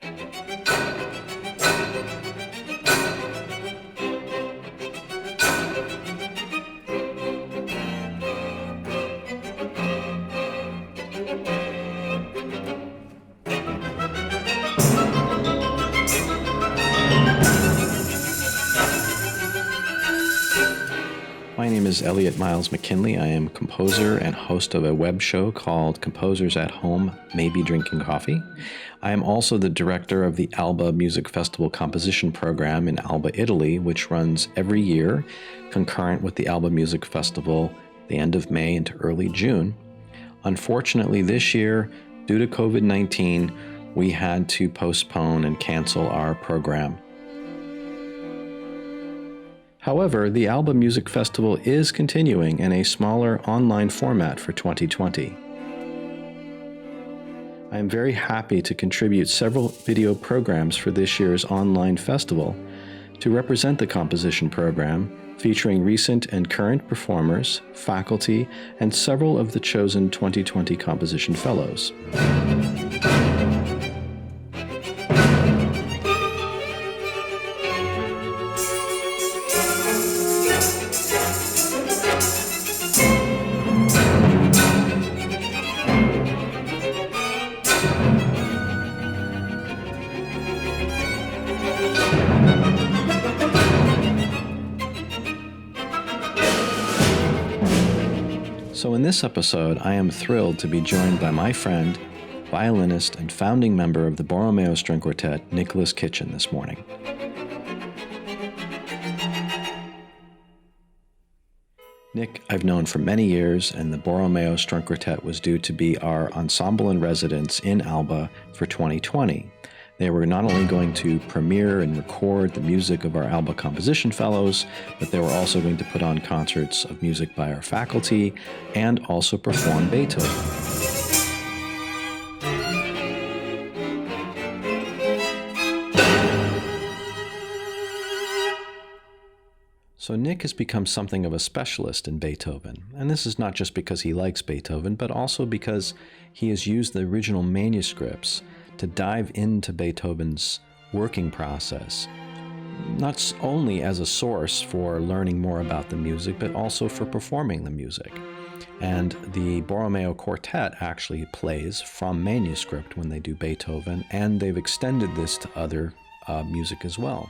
My name is Elliot Miles McKinley. I am a composer and host of a web show called Composers at Home, Maybe Drinking Coffee. I am also the director of the Alba Music Festival composition program in Alba, Italy, which runs every year, concurrent with the Alba Music Festival, the end of May into early June. Unfortunately, this year, due to COVID-19, we had to postpone and cancel our program. However, the Alba Music Festival is continuing in a smaller online format for 2020. I am very happy to contribute several video programs for this year's online festival to represent the composition program, featuring recent and current performers, faculty, and several of the chosen 2020 composition fellows. So in this episode, I am thrilled to be joined by my friend, violinist, and founding member of the Borromeo String Quartet, Nicholas Kitchen, this morning. Nick, I've known for many years, and the Borromeo String Quartet was due to be our ensemble in residence in Alba for 2020. They were not only going to premiere and record the music of our Alba Composition Fellows, but they were also going to put on concerts of music by our faculty and also perform Beethoven. So Nick has become something of a specialist in Beethoven, and this is not just because he likes Beethoven, but also because he has used the original manuscripts to dive into Beethoven's working process, not only as a source for learning more about the music, but also for performing the music. And the Borromeo Quartet actually plays from manuscript when they do Beethoven, and they've extended this to other music as well.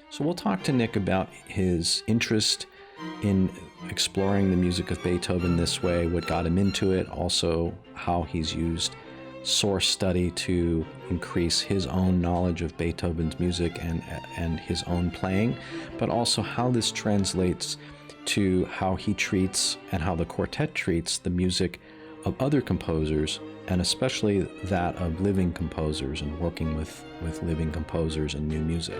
So we'll talk to Nick about his interest in exploring the music of Beethoven this way, what got him into it, also how he's used source study to increase his own knowledge of Beethoven's music and his own playing, but also how this translates to how he treats and how the quartet treats the music of other composers, and especially that of living composers and working with living composers and new music.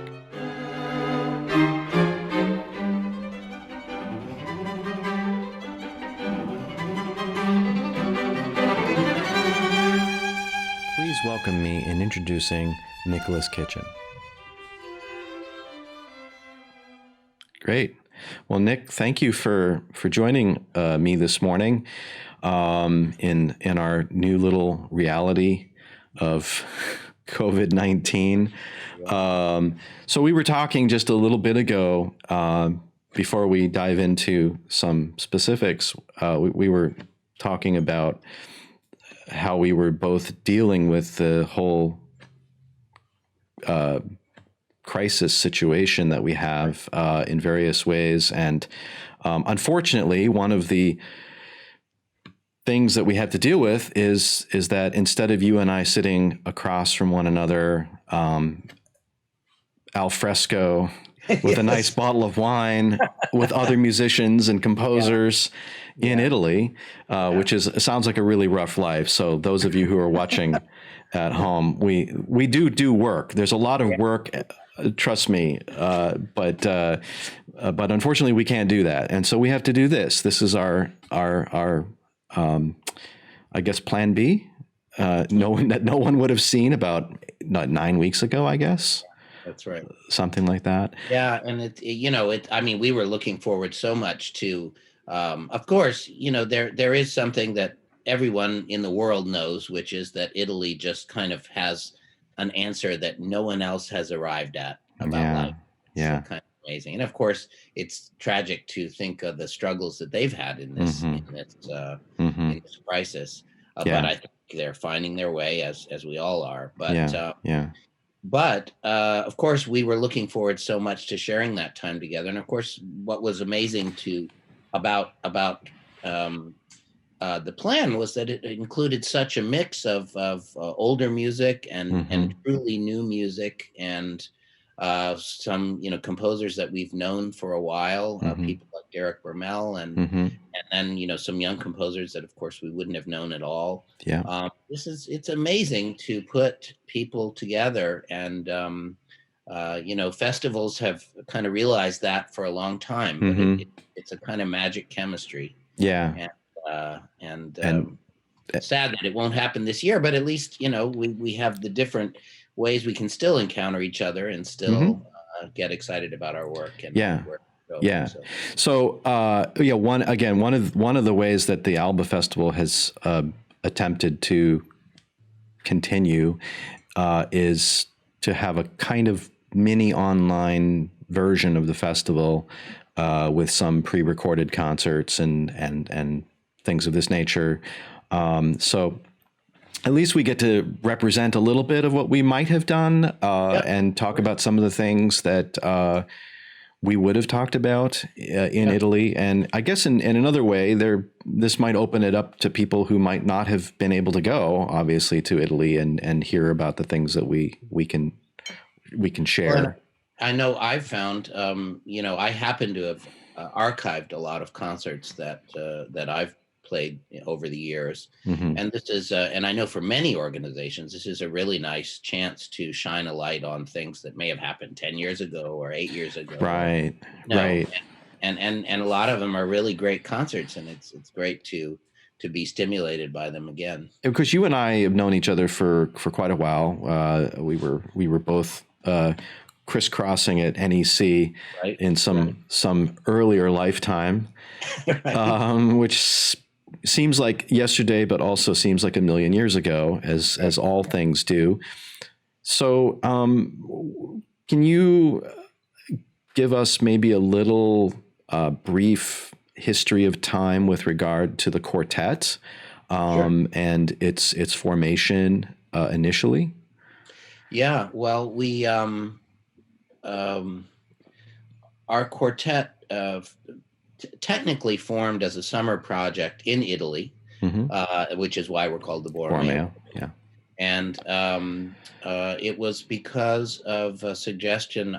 Please welcome me in introducing Nicholas Kitchen. Great. Well, Nick, thank you for joining me this morning in our new little reality of COVID-19. So we were talking just a little bit ago, before we dive into some specifics, we were talking about how we were both dealing with the whole crisis situation that we have in various ways. And unfortunately, one of the things that we have to deal with is that instead of you and I sitting across from one another, al fresco, with a nice bottle of wine, with other musicians and composers in Italy, which sounds like a really rough life. So those of you who are watching at home, we do work. There's a lot of work, trust me, but unfortunately we can't do that, and so we have to do this. This is our I guess plan B. That no one would have seen about 9 weeks ago, I guess. That's right. Something like that. Yeah, and I mean, we were looking forward so much to Of course, there is something that everyone in the world knows, which is that Italy just kind of has an answer that no one else has arrived at about Yeah. life. It's Yeah. kind of amazing, and of course, it's tragic to think of the struggles that they've had in this Mm-hmm. Mm-hmm. crisis. But Yeah. I think they're finding their way, as we all are. But Yeah. Yeah. of course, we were looking forward so much to sharing that time together. And of course, what was amazing to about um, the plan was that it included such a mix of older music and Mm-hmm. truly new music, and some composers that we've known for a while, Mm-hmm. people like Derek Rimmel, Mm-hmm. and then some young composers that of course we wouldn't have known at all. Yeah. It's amazing to put people together, and festivals have kind of realized that for a long time, but Mm-hmm. it's a kind of magic chemistry, Yeah. and And sad that it won't happen this year, but at least we have the different ways we can still encounter each other and mm-hmm. still get excited about our work and Yeah. where it's going. Yeah. So So, yeah, one of the ways that the Alba Festival has attempted to continue is to have a kind of mini online version of the festival with some pre-recorded concerts and things of this nature. So at least we get to represent a little bit of what we might have done yeah, and talk about some of the things that we would have talked about in yeah. Italy. And I guess in another way, this might open it up to people who might not have been able to go, obviously, to Italy and hear about the things that we can Well, and share. I know I've found, I happen to have archived a lot of concerts that I've played over the years, Hmm. and and I know for many organizations, this is a really nice chance to shine a light on things that may have happened 10 years ago or 8 years ago, or Right, you know, right. and a lot of them are really great concerts, and it's great to be stimulated by them again. Because you and I have known each other for quite a while. We were both crisscrossing at NEC Right, in right, some earlier lifetime, right. which seems like yesterday, but also seems like a million years ago, as all things do. So, can you give us maybe a little brief history of time with regard to the quartet Sure. and its formation initially? Yeah. Well, we um, our quartet technically formed as a summer project in Italy, Mm-hmm. which is why we're called the Borromeo. Borromeo, yeah. And it was because of a suggestion.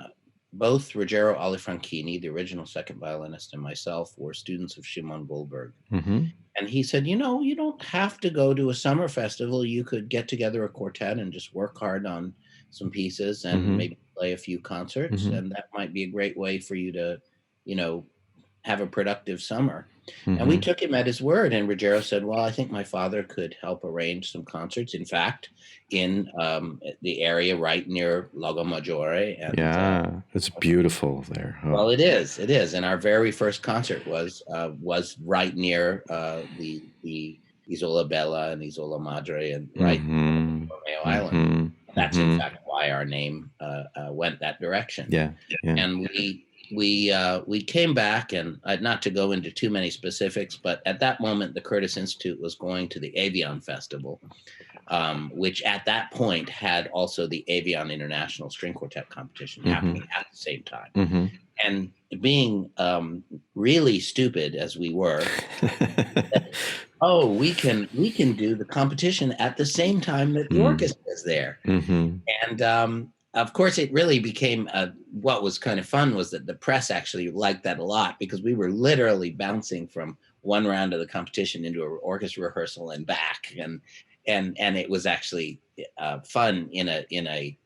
Both Ruggero Alifranchini, the original second violinist, and myself were students of Szymon Goldberg. Mm-hmm. And he said, you don't have to go to a summer festival. You could get together a quartet and just work hard on some pieces and Mm-hmm. maybe play a few concerts. Mm-hmm. And that might be a great way for you to, you know, have a productive summer. And we Mm-hmm. took him at his word. And Ruggiero said, well, I think my father could help arrange some concerts. In fact, in the area right near Lago Maggiore. And Yeah, it's beautiful there. Oh. well, it is. It is. And our very first concert was right near the Isola Bella and Isola Madre, and right Mm-hmm. Borromeo Island. Mm-hmm. That's in Mm-hmm. fact why our name went that direction. Yeah. Yeah. And we came back, and not to go into too many specifics, but at that moment, the Curtis Institute was going to the Avion Festival, which at that point had also the Avion International String Quartet competition Mm-hmm. happening at the same time. Mm-hmm. And being really stupid as we were, oh, we can do the competition at the same time that the orchestra is there. Mm-hmm. And of course, it really became what was kind of fun was that the press actually liked that a lot, because we were literally bouncing from one round of the competition into an orchestra rehearsal and back, and it was actually fun in a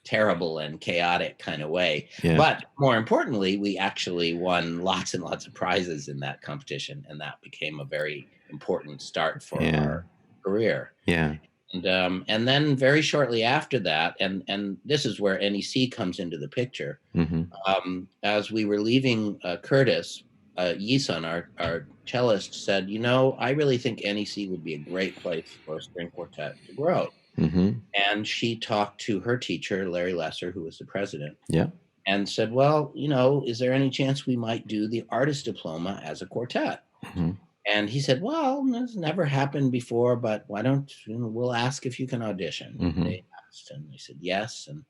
terrible and chaotic kind of way. Yeah. But more importantly, we actually won lots and lots of prizes in that competition, and that became a very important start for Yeah. our career. Yeah. And then very shortly after that, and this is where NEC comes into the picture. Mm-hmm. As we were leaving Curtis, Yisun, our cellist, said, "You know, I really think NEC would be a great place for a string quartet to grow." Mm-hmm. And she talked to her teacher, Larry Lesser, who was the president, Yeah. and said, "Well, you know, is there any chance we might do the artist diploma as a quartet?" Mm-hmm. And he said, "Well, this never happened before, but why don't we'll ask if you can audition?" And Mm-hmm. they asked, and they said yes, and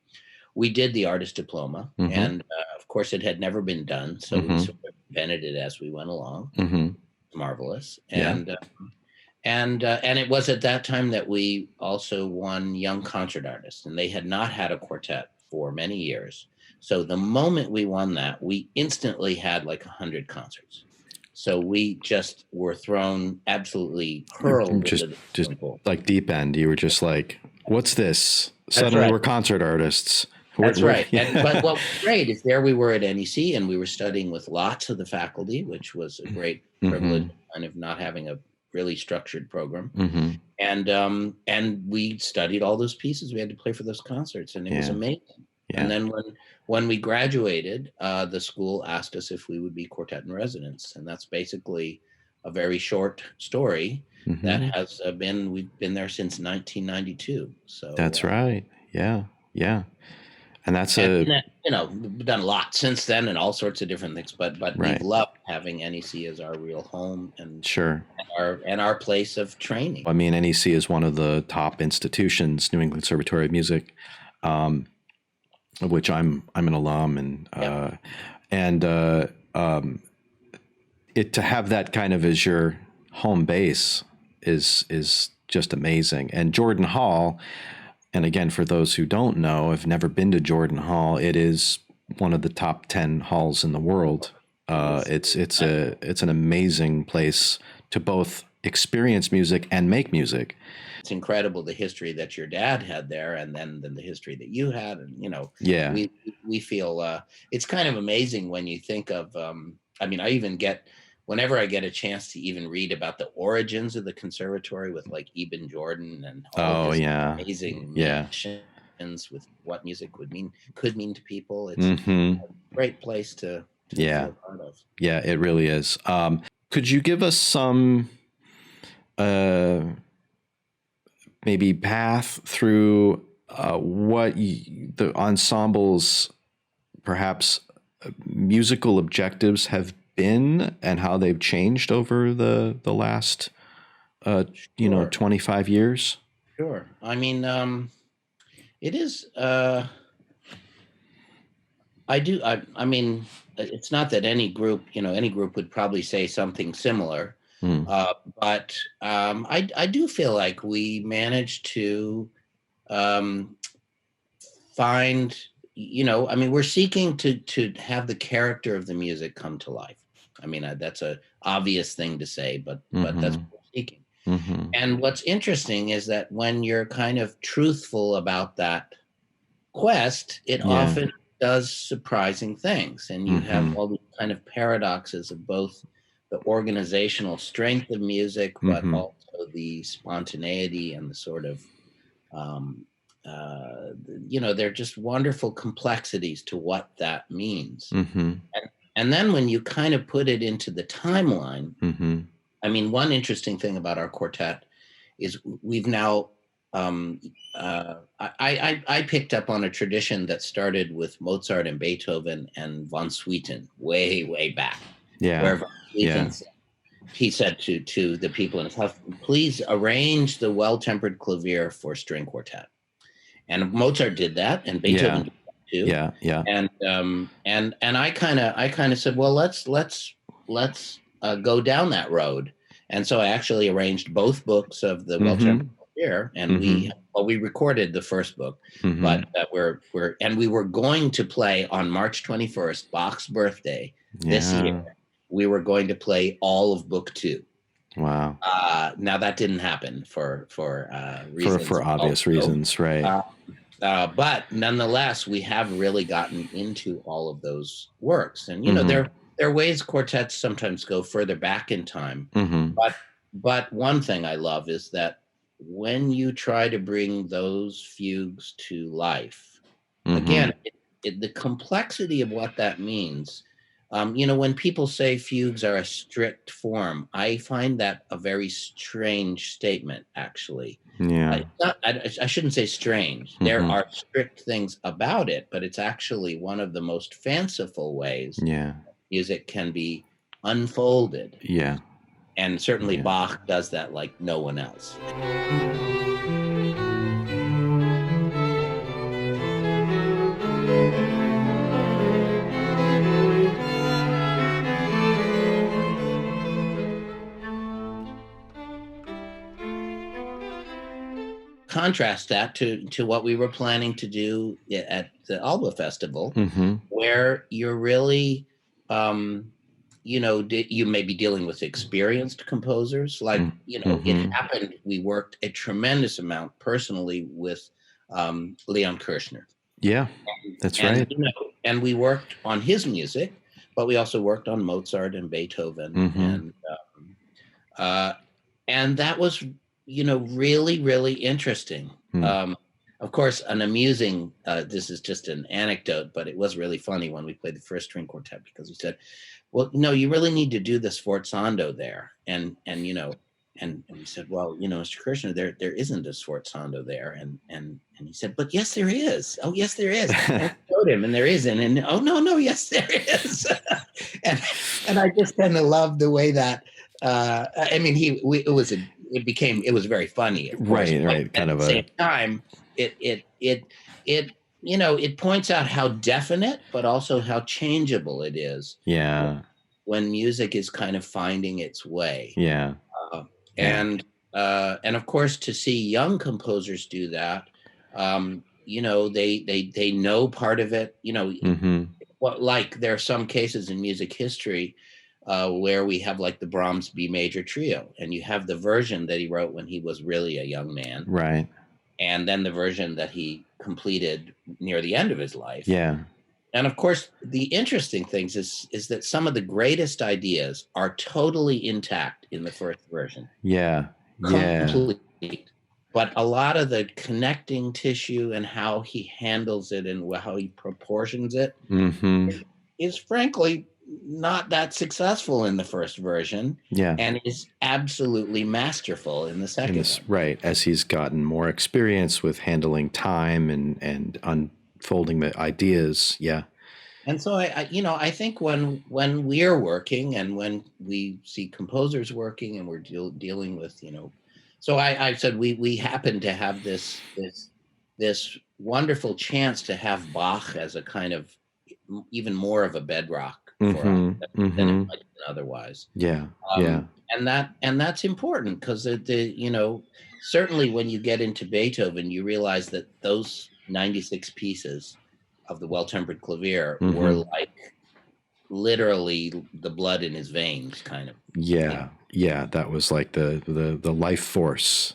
we did the artist diploma, Mm-hmm. and of course, it had never been done, so we Mm-hmm. sort of invented it as we went along. Mm-hmm. Marvelous, Yeah. and it was at that time that we also won Young Concert Artist, and they had not had a quartet for many years. So the moment we won that, we instantly had like 100 concerts. So we just were thrown, absolutely hurled Just into the just swimming pool. like deep end. You were just like, what's this? That's Suddenly right. we're concert artists. That's right. Yeah. But what was great is there we were at NEC, and we were studying with lots of the faculty, which was a great privilege, kind of not having a really structured program. Mm-hmm. And we studied all those pieces we had to play for those concerts, and it was Yeah. amazing. Yeah. And then when we graduated, the school asked us if we would be quartet in residence, and that's basically a very short story that has we've been there since 1992. So That's right. Yeah. Yeah. And that's and then, you know, we've done a lot since then and all sorts of different things, but Right. we've loved having NEC as our real home and sure. our place of training. I mean, NEC is one of the top institutions, New England Conservatory of Music, of which I'm an alum, and it to have that kind of as your home base is just amazing. And Jordan Hall, and again, for those who don't know, have never been to Jordan Hall, it is one of the top 10 halls in the world. It's an amazing place to both experience music and make music. It's incredible the history that your dad had there, and then the history that you had, and you know, Yeah. we feel it's kind of amazing when you think of. I mean, I even get whenever I get a chance to even read about the origins of the conservatory with like Eben Jordan and all his amazing missions with what music could mean to people. It's a great place to feel part of. Yeah, it really is. Could you give us some maybe path through what the ensemble's perhaps musical objectives have been and how they've changed over the last 25 years? Sure. I mean, it is. I mean, it's not that any group would probably say something similar. But I do feel like we managed to find, I mean, we're seeking to have the character of the music come to life. I mean, that's a obvious thing to say, but that's what we're seeking. And what's interesting is that when you're kind of truthful about that quest, it often does surprising things, and you have all these kind of paradoxes of both the organizational strength of music, but also the spontaneity and the sort of, they're just wonderful complexities to what that means. And then when you kind of put it into the timeline, I mean, one interesting thing about our quartet is we've now, I picked up on a tradition that started with Mozart and Beethoven and von Swieten way, way back. Where von Swieten he said to the people in his house, please arrange the well-tempered clavier for string quartet. And Mozart did that, and Beethoven did that too. And I kind of said, well, let's go down that road. And so I actually arranged both books of the well-tempered clavier, and we recorded the first book, but we were going to play on March 21st, Bach's birthday this year. We were going to play all of book 2. Wow. Now that didn't happen for reasons. For obvious reasons, right. But nonetheless, we have really gotten into all of those works. And, there are ways quartets sometimes go further back in time. But one thing I love is that when you try to bring those fugues to life, again, the complexity of what that means When people say fugues are a strict form, I find that a very strange statement, actually. Yeah. I shouldn't say strange. There Hmm. are strict things about it, but it's actually one of the most fanciful ways Yeah. music can be unfolded. Yeah. And certainly Yeah. Bach does that like no one else. Contrast that to what we were planning to do at the Alba Festival, Hmm. where you're really, um, you may be dealing with experienced composers. Like, it Hmm. happened. We worked a tremendous amount personally with Leon Kirshner, Yeah, that's and right. and we worked on his music, but we also worked on Mozart and Beethoven, Hmm. uh, and that was really really interesting. Mm. um, of course, an amusing this is just an anecdote, but it was really funny when we played the first string quartet, because we said, well, no, you really need to do the sforzando there, and we said, well, Mr. Kirshner, there isn't a sforzando there, and he said, but yes there is. Oh yes there is. And we showed him, and there isn't. And oh no, yes there is. and and I just kind of loved the way that I mean, it was very funny, of course, Right, but right. at Kind of the a, same time, it it points out how definite, but also how changeable it is yeah, when music is kind of finding its way. yeah, Uh, yeah. and of course, to see young composers do that, they know part of it. Hmm. What, like, there are some cases in music history where we have like the Brahms B major trio, and you have the version that he wrote when he was really a young man, Right. and then the version that he completed near the end of his life. Yeah, And of course, the interesting things is that some of the greatest ideas are totally intact in the first version, yeah, yeah. complete. But a lot of the connecting tissue and how he handles it and how he proportions it Hmm. is frankly not that successful in the first version, Yeah. and is absolutely masterful in the In second this, one. right, as he's gotten more experience with handling time and unfolding the ideas. Yeah. And so I think when we're working and when we see composers working and we're dealing with, so I said we happen to have this wonderful chance to have Bach as a kind of even more of a bedrock for us Hmm. than it Hmm. might have been otherwise. Yeah. Yeah. And that's important, because certainly when you get into Beethoven, you realize that those 96 pieces of the Well-Tempered Clavier were Hmm. like literally the blood in his veins, kind of. Yeah. Yeah. That was like the life force.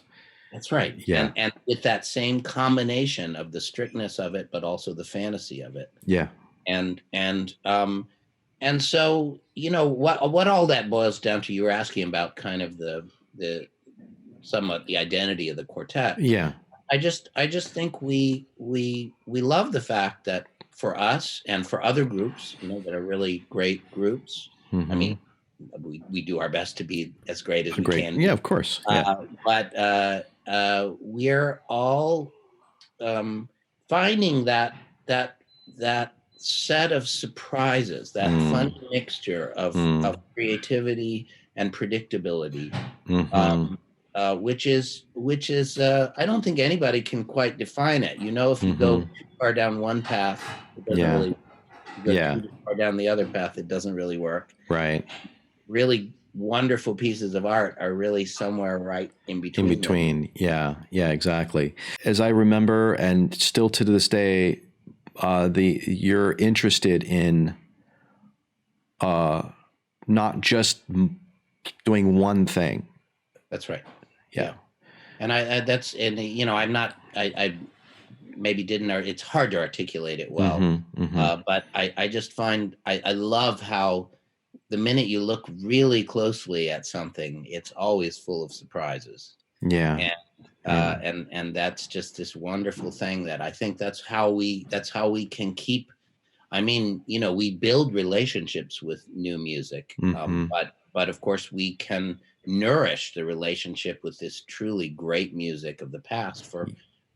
That's right. Yeah. And with that same combination of the strictness of it, but also the fantasy of it. Yeah. And so, what all that boils down to, you were asking about kind of the somewhat the identity of the quartet. Yeah. I just think we love the fact that for us and for other groups, that are really great groups. I Hmm. mean, we do our best to be as great as we Great. can Yeah. be. Of course. Yeah. We're all finding that set of surprises, that Mm. funny mixture of Mm. creativity and predictability, Hmm. um, which is I don't think anybody can quite define it. If you go Hmm. too far down one path, it doesn't Yeah. really work. If you go Yeah. too far down the other path, it doesn't really work. Right. Really wonderful pieces of art are really somewhere right in In between them. between. Yeah. Yeah. Exactly. As I remember, and still to this day, you're interested in uh, not just doing one thing. That's right. Yeah. Yeah. And I'm not, I maybe didn't, it's hard to articulate it well. Hmm. Hmm. But I just find, I love how the minute you look really closely at something, it's always full of surprises. Yeah. And, Yeah. and that's just this wonderful thing that I think that's how we can keep I mean, we build relationships with new music, Mm-hmm. but of course we can nourish the relationship with this truly great music of the past for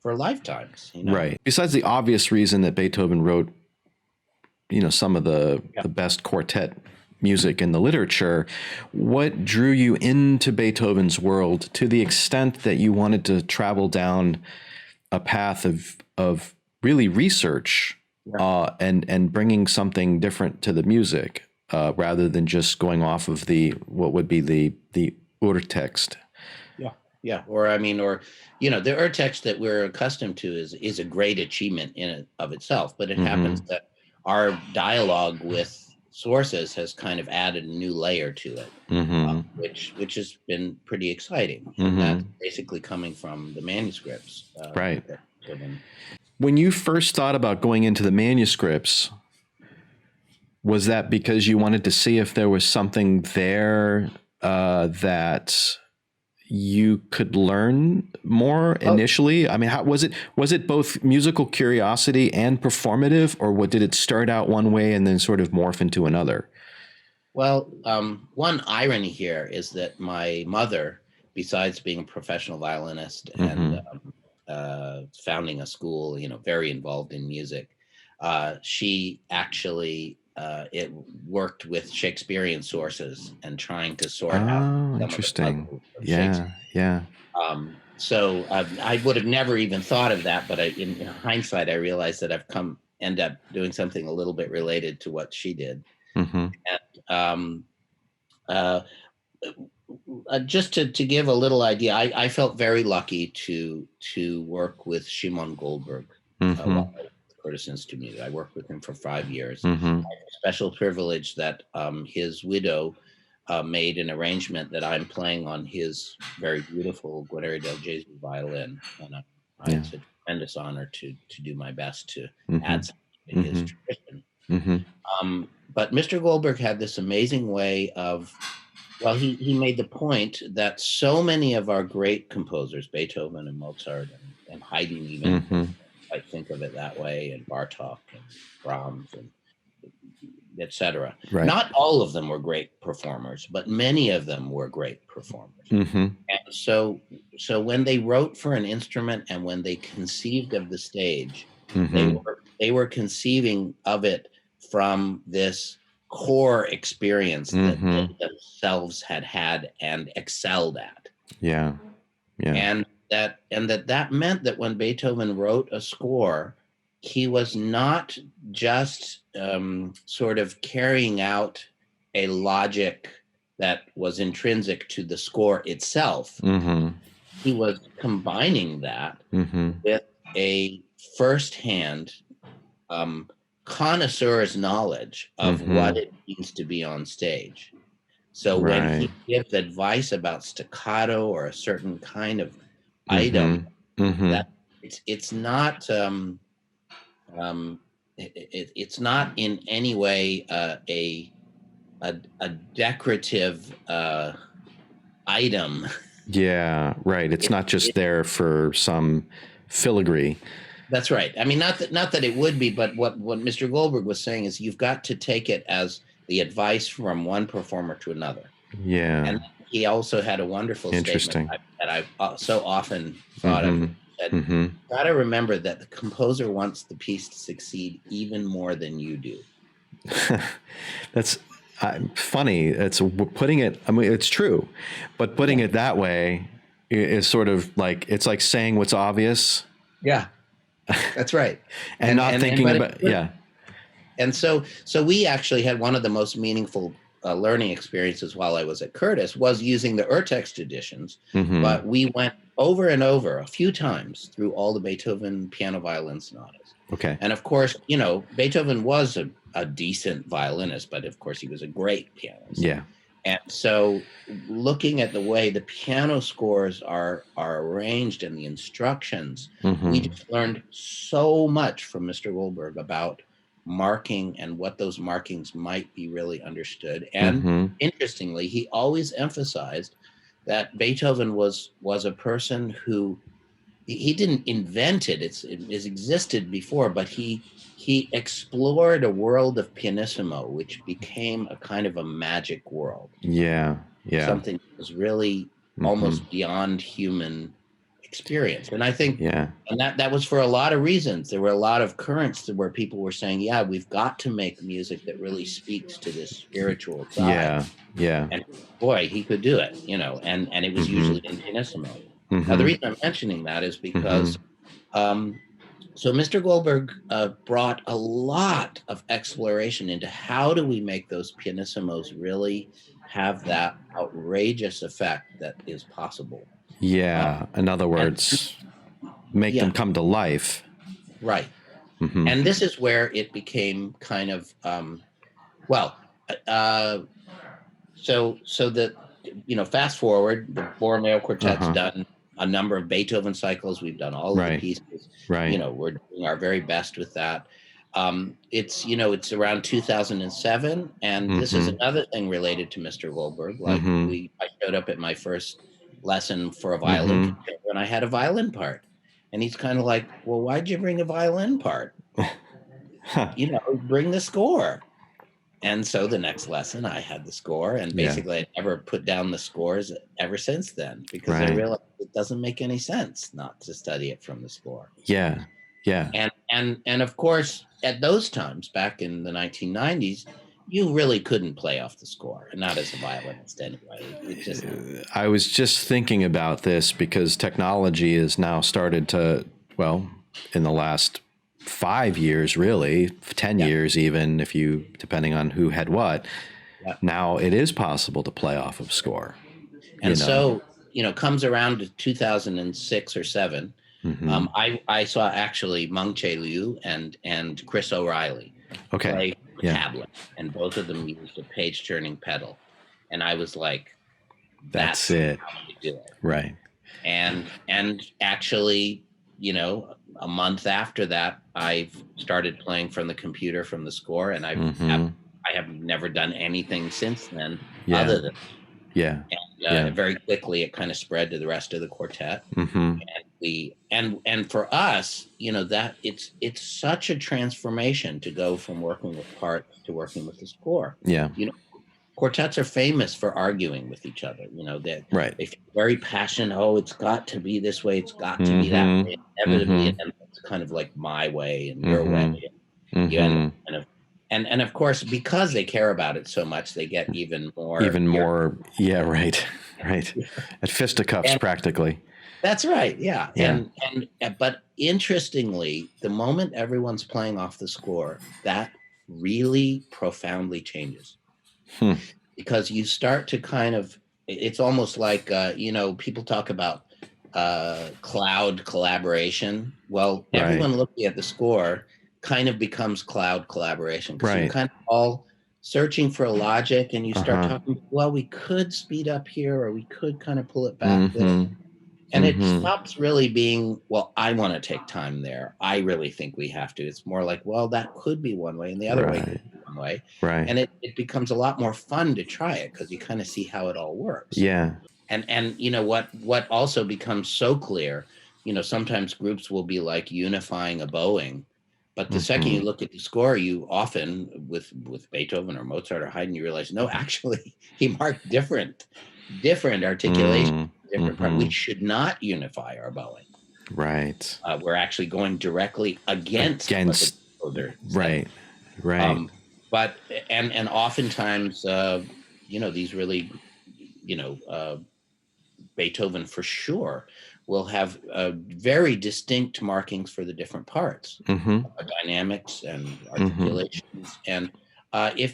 lifetimes. Right. Besides the obvious reason that Beethoven wrote, some of the best quartet music in the literature, what drew you into Beethoven's world to the extent that you wanted to travel down a path of really research, and bringing something different to the music, rather than just going off of what would be the urtext? Yeah. Or the urtext that we're accustomed to is a great achievement in and of itself, but it happens that our dialogue with sources has kind of added a new layer to it, which has been pretty exciting. And that's basically coming from the manuscripts. Right. that have been- When you first thought about going into the manuscripts, was that because you wanted to see if there was something there that you could learn more initially? I mean, how was it? Was it both musical curiosity and performative, or what, did it start out one way and then sort of morph into another? Well, one irony here is that my mother, besides being a professional violinist and founding a school, very involved in music, she actually it worked with Shakespearean sources and trying to sort out some of the interesting. puzzles of Shakespeare. Yeah. So I would have never even thought of that, but in hindsight, I realized that I've end up doing something a little bit related to what she did. And just to give a little idea, I felt very lucky to work with Shimon Goldberg while I was at Curtis Institute of Music. I worked with him for 5 years. I had a special privilege that his widow made an arrangement that I'm playing on his very beautiful Guarneri del Gesù violin, and it's a tremendous honor to do my best to add something to his tradition. But Mr. Goldberg had this amazing way of, he made the point that so many of our great composers, Beethoven and Mozart and Haydn even, I think of it that way, and Bartók and Brahms and etc. Right. Not all of them were great performers, but many of them were great performers. And so when they wrote for an instrument and when they conceived of the stage, they were conceiving of it from this core experience that they themselves had and excelled at. And that meant that when Beethoven wrote a score, he was not just sort of carrying out a logic that was intrinsic to the score itself. He was combining that with a firsthand connoisseur's knowledge of what it means to be on stage. So when he gives advice about staccato or a certain kind of item, that it's not it's not in any way a decorative item. Yeah, right. It's not just there for some filigree. That's right. I mean, not that it would be, but what Mr. Goldberg was saying is you've got to take it as the advice from one performer to another. Yeah. And he also had a wonderful statement that I've so often thought of. That got to remember that the composer wants the piece to succeed even more than you do. That's funny. It's putting it, I mean, it's true, but putting it that way is sort of like, it's like saying what's obvious. Yeah, that's right. and not thinking about, And so we actually had one of the most meaningful learning experiences while I was at Curtis was using the urtext editions, but we went over and over a few times through all the Beethoven piano violin sonatas. Okay. And of course, Beethoven was a decent violinist, but of course he was a great pianist. Yeah. And so looking at the way the piano scores are arranged and the instructions, we just learned so much from Mr. Goldberg about marking and what those markings might be really understood. And interestingly, he always emphasized that Beethoven was a person who he didn't invent it. It's existed before, but he explored a world of pianissimo, which became a kind of a magic world. Yeah. Yeah. Something that was really almost beyond human experience. And I think, and that was for a lot of reasons. There were a lot of currents where people were saying, yeah, we've got to make music that really speaks to this spiritual side. Yeah. And boy, he could do it, and it was usually in pianissimo. Now, the reason I'm mentioning that is because so Mr. Goldberg brought a lot of exploration into how do we make those pianissimos really have that outrageous effect that is possible. Yeah. In other words, make them come to life. Right. And this is where it became kind of, so that, fast forward, the Borromeo Quartet's done a number of Beethoven cycles. We've done all of the pieces. Right. We're doing our very best with that. It's around 2007, and this is another thing related to Mr. Goldberg. Like I showed up at my first lesson for a violin and I had a violin part, and he's kind of like, "Well, why'd you bring a violin part? Bring the score." And so the next lesson, I had the score, and basically I never put down the scores ever since then, because I realized it doesn't make any sense not to study it from the score. Yeah. And of course, at those times, back in the 1990s, you really couldn't play off the score, and not as a violinist anyway. I was just thinking about this because technology has now started to, in the last 5 years, really 10 years, even depending on who had what, now it is possible to play off of score. And so, comes around to 2006 or 7. I saw actually Meng Che Liu and Chris O'Reilly play tablet, and both of them used a page turning pedal. And I was like, that's it. How you do it. Right. And actually, a month after that, I've started playing from the computer from the score, and I have never done anything since then other than and very quickly it kind of spread to the rest of the quartet. And for us, that it's such a transformation to go from working with parts to working with the score. Quartets are famous for arguing with each other. They feel very passionate. Oh, it's got to be this way. It's got to be that way. Inevitably, and it's kind of like my way and your way. And of course, because they care about it so much, they get even more. Yeah, right. At fisticuffs, practically. That's right. Yeah. But interestingly, the moment everyone's playing off the score, that really profoundly changes. Because you start to kind of, it's almost like, people talk about cloud collaboration. Well, everyone looking at the score kind of becomes cloud collaboration, because you're kind of all searching for a logic, and you start talking, well, we could speed up here, or we could kind of pull it back there. And it stops really being, well, I want to take time there. I really think we have to. It's more like, well, that could be one way, and the other way could be one way. And it becomes a lot more fun to try it, because you kind of see how it all works. And what also becomes so clear, sometimes groups will be like unifying a bowing, but the second you look at the score, you often, with Beethoven or Mozart or Haydn, you realize, no, actually he marked different articulation. Different part. We should not unify our bowing. We're actually going directly against what the right. But and oftentimes, these really, Beethoven for sure will have very distinct markings for the different parts, dynamics and articulations. And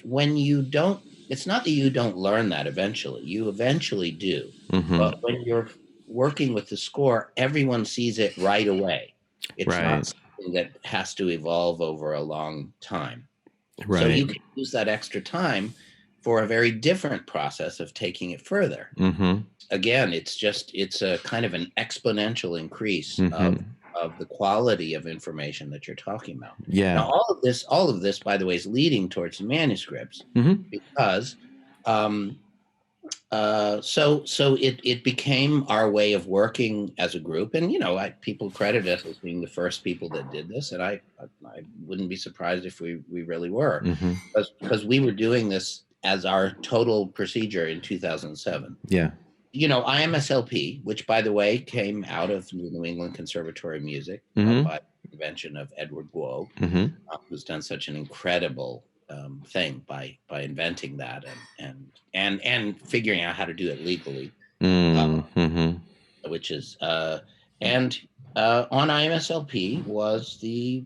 when you don't, it's not that you don't learn that eventually. You eventually do. But when you're working with the score, everyone sees it right away. It's not something that has to evolve over a long time. So you can use that extra time for a very different process of taking it further. Again, it's a kind of an exponential increase of the quality of information that you're talking about. Now, all of this, by the way, is leading towards manuscripts, because So it became our way of working as a group, and people credit us as being the first people that did this, and I wouldn't be surprised if we really were, Mm-hmm. because we were doing this as our total procedure in 2007. Yeah. IMSLP, which by the way came out of New England Conservatory of Music Mm-hmm. by the invention of Edward Guo, Mm-hmm. who's done such an incredible thing by inventing that and figuring out how to do it legally, Mm-hmm. which is and on IMSLP was the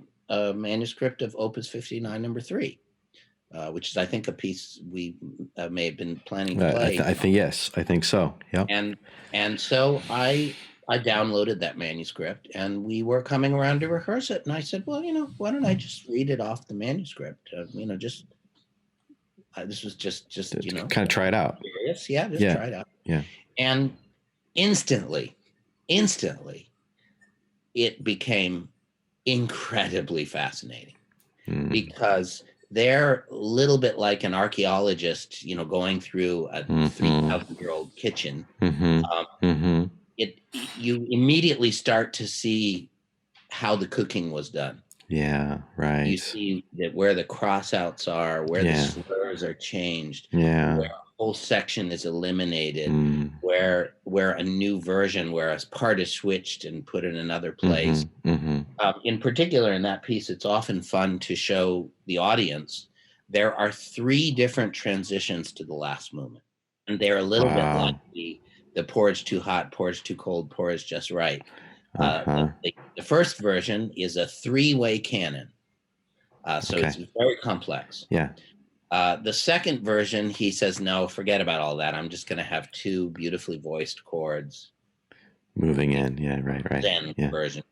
manuscript of Opus 59 number 3, which is I think a piece we may have been planning to play. I think yes, I think so. Yeah. And so I downloaded that manuscript, and we were coming around to rehearse it, and I said, well, why don't I just read it off the manuscript? This was just kind of try it out. Curious. Yeah, just try it out. Yeah. And instantly, it became incredibly fascinating, because they're a little bit like an archaeologist, going through a 3,000-year-old kitchen. You immediately start to see how the cooking was done. Yeah, right. You see that where the crossouts are, where the slurs are changed, where a whole section is eliminated, where a new version, where a part is switched and put in another place. In particular, in that piece, it's often fun to show the audience there are 3 different transitions to the last movement, and they're a little bit like the porridge too hot, porridge too cold, porridge just right. The first version is a 3-way canon, so it's very complex. Yeah. The second version, he says, no, forget about all that. I'm just going to have 2 beautifully voiced chords moving in. Yeah, right. Zen version.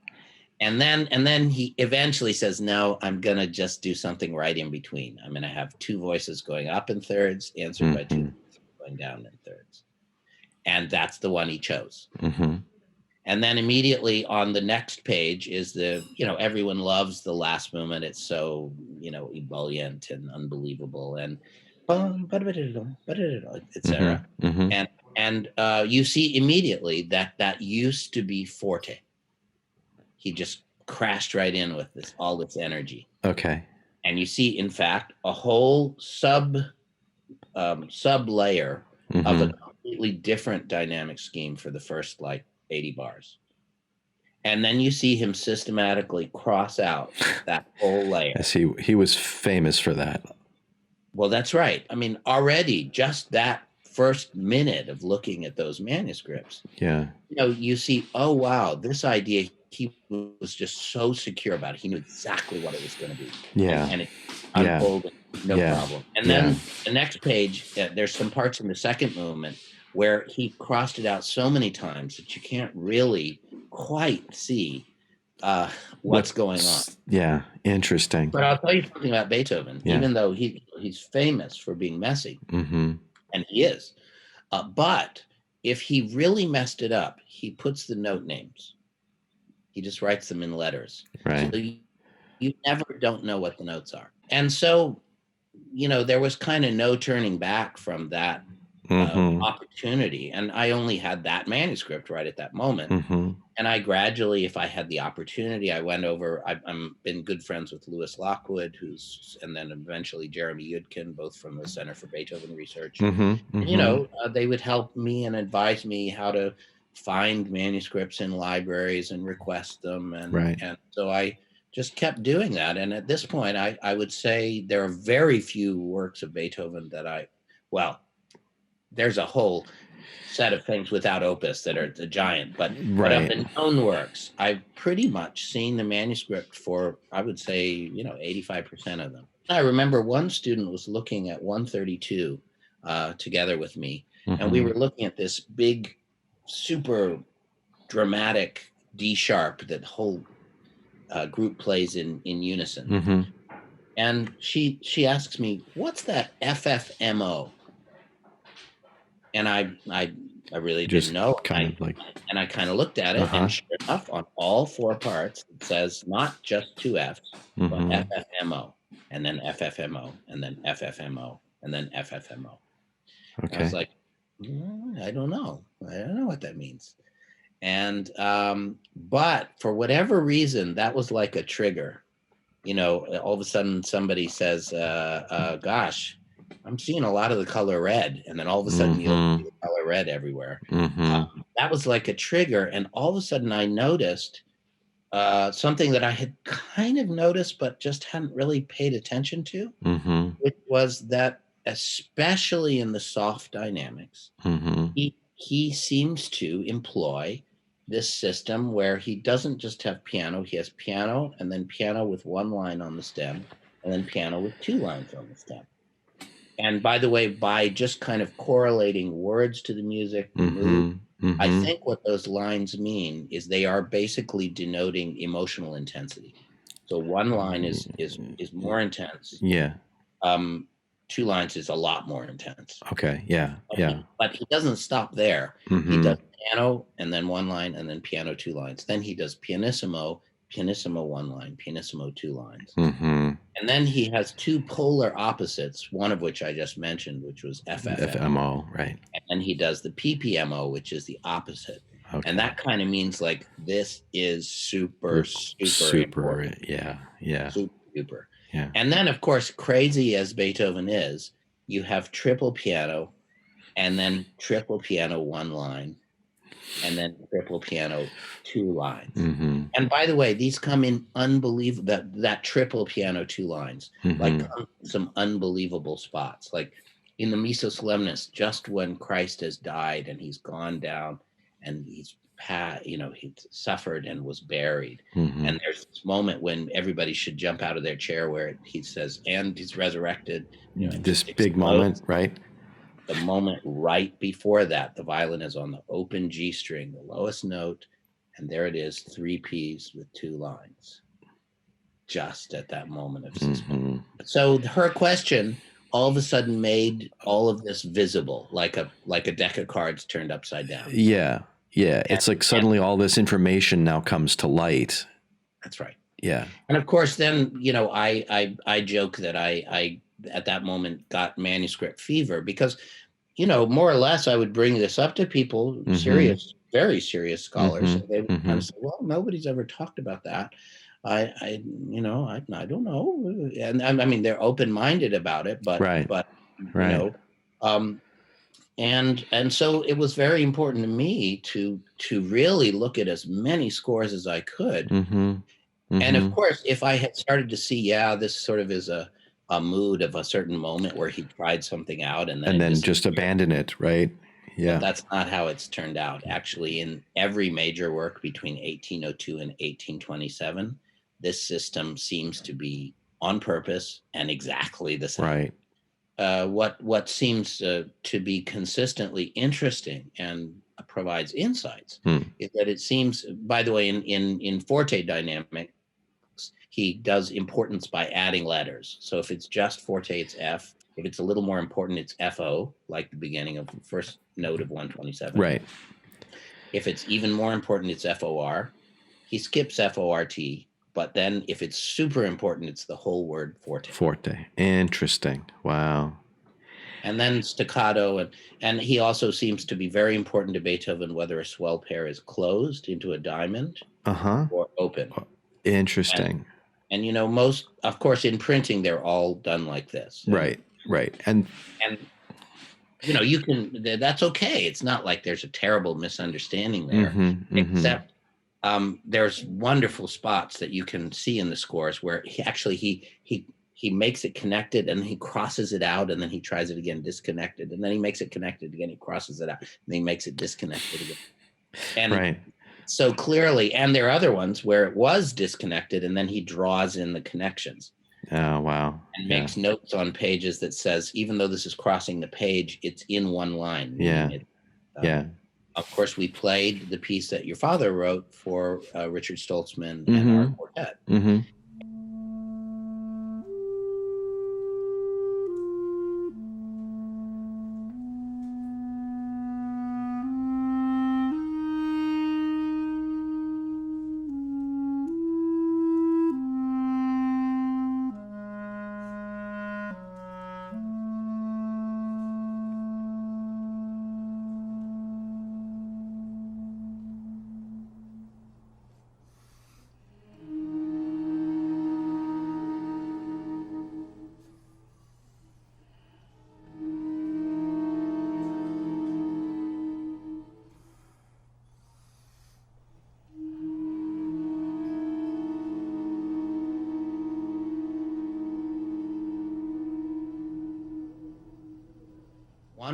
And then he eventually says, no, I'm going to just do something right in between. I'm going to have 2 voices going up in thirds, answered by 2 voices going down in thirds. And that's the one he chose. And then immediately on the next page is everyone loves the last movement. It's so, ebullient and unbelievable, and etc. And you see immediately that used to be forte. He just crashed right in with all this energy. Okay. And you see, in fact, a whole sub layer of a completely different dynamic scheme for the first 80 bars. And then you see him systematically cross out that whole layer. Yes, he was famous for that. Well, that's right. I mean, already just that first minute of looking at those manuscripts, you see, oh, wow, this idea, he was just so secure about it. He knew exactly what it was going to be. Yeah. And it unfolded, no problem. And then the next page, there's some parts in the second movement where he crossed it out so many times that you can't really quite see what's going on. Yeah, interesting. But I'll tell you something about Beethoven, even though he's famous for being messy, and he is. But if he really messed it up, he puts the note names. He just writes them in letters. Right. So you never don't know what the notes are. And so, there was kind of no turning back from that opportunity. And I only had that manuscript right at that moment. And I gradually, if I had the opportunity, I went over, I've been good friends with Lewis Lockwood, and then eventually Jeremy Yudkin, both from the Center for Beethoven Research. And, they would help me and advise me how to find manuscripts in libraries and request them. And so I just kept doing that. And at this point, I would say there are very few works of Beethoven that there's a whole set of things without opus that are the giant, but of the known works, I've pretty much seen the manuscript for, I would say, 85% of them. I remember one student was looking at 132 together with me, and we were looking at this big, super dramatic D sharp that whole group plays in unison. And she asks me, what's that FFMO? And I really Just didn't know. And I kind of looked at it, and sure enough, on all 4 parts, it says not just 2 Fs, but FFMO, and then FFMO, and then FFMO, and then FFMO. Okay. I was like, I don't know. I don't know what that means. And but for whatever reason, that was like a trigger. All of a sudden somebody says, "Gosh, I'm seeing a lot of the color red," and then all of a sudden you'll see the color red everywhere. That was like a trigger, and all of a sudden I noticed something that I had kind of noticed but just hadn't really paid attention to, which was that, especially in the soft dynamics, he seems to employ this system where he doesn't just have piano, he has piano and then piano with one line on the stem and then piano with two lines on the stem. And by the way, by just kind of correlating words to the music, the mood, I think what those lines mean is they are basically denoting emotional intensity. So one line is more intense. Yeah. Two lines is a lot more intense. Okay. Yeah. Yeah. But he doesn't stop there. He does piano and then one line and then piano two lines. Then he does pianissimo, pianissimo one line, pianissimo two lines. And then he has two polar opposites, one of which I just mentioned, which was FFMO. Right. And then he does the PPMO, which is the opposite. Okay. And that kind of means like this is super important. Yeah. Yeah. Super. Yeah. And then, of course, crazy as Beethoven is, you have triple piano and then triple piano one line and then triple piano two lines. And by the way, these come in unbelievable, that triple piano two lines, like some unbelievable spots. Like in the Missa Solemnis, just when Christ has died and he's gone down and he's he suffered and was buried. And there's this moment when everybody should jump out of their chair where he says, and he's resurrected. This big moment, right? The moment right before that, the violin is on the open G string, the lowest note, and there it is, three Ps with two lines, just at that moment of suspense. So her question all of a sudden made all of this visible, like a deck of cards turned upside down. Yeah. Yeah. It's like suddenly all this information now comes to light. That's right. Yeah. And of course, then, I joke that I at that moment got manuscript fever because, more or less I would bring this up to people, serious, very serious scholars. And they would kind of say, well, nobody's ever talked about that. I don't know. And I mean, they're open-minded about it, but, and so it was very important to me to really look at as many scores as I could. And of course, if I had started to see, this sort of is a mood of a certain moment where he tried something out and then just abandon it, right? Yeah. But that's not how it's turned out. Actually, in every major work between 1802 and 1827, this system seems to be on purpose and exactly the same. Right. What seems to be consistently interesting and provides insights is that it seems, by the way, in forte dynamics, he does importance by adding letters. So if it's just forte, it's F. If it's a little more important, it's FO, like the beginning of the first note of 127. Right. If it's even more important, it's FOR. He skips FORT, but then if it's super important, it's the whole word forte. Forte. Interesting. Wow. And then staccato, and he also seems to be very important to Beethoven whether a swell pair is closed into a diamond or open. Interesting. And most, of course, in printing, they're all done like this. Right. And you can, that's okay. It's not like there's a terrible misunderstanding there, except there's wonderful spots that you can see in the scores where he makes it connected and he crosses it out and then he tries it again, disconnected, and then he makes it connected again, he crosses it out, and then he makes it disconnected again. And so clearly, and there are other ones where it was disconnected and then he draws in the connections. Oh, wow. And makes notes on pages that says, even though this is crossing the page, it's in one line. Yeah. Of course, we played the piece that your father wrote for Richard Stoltzman and our quartet.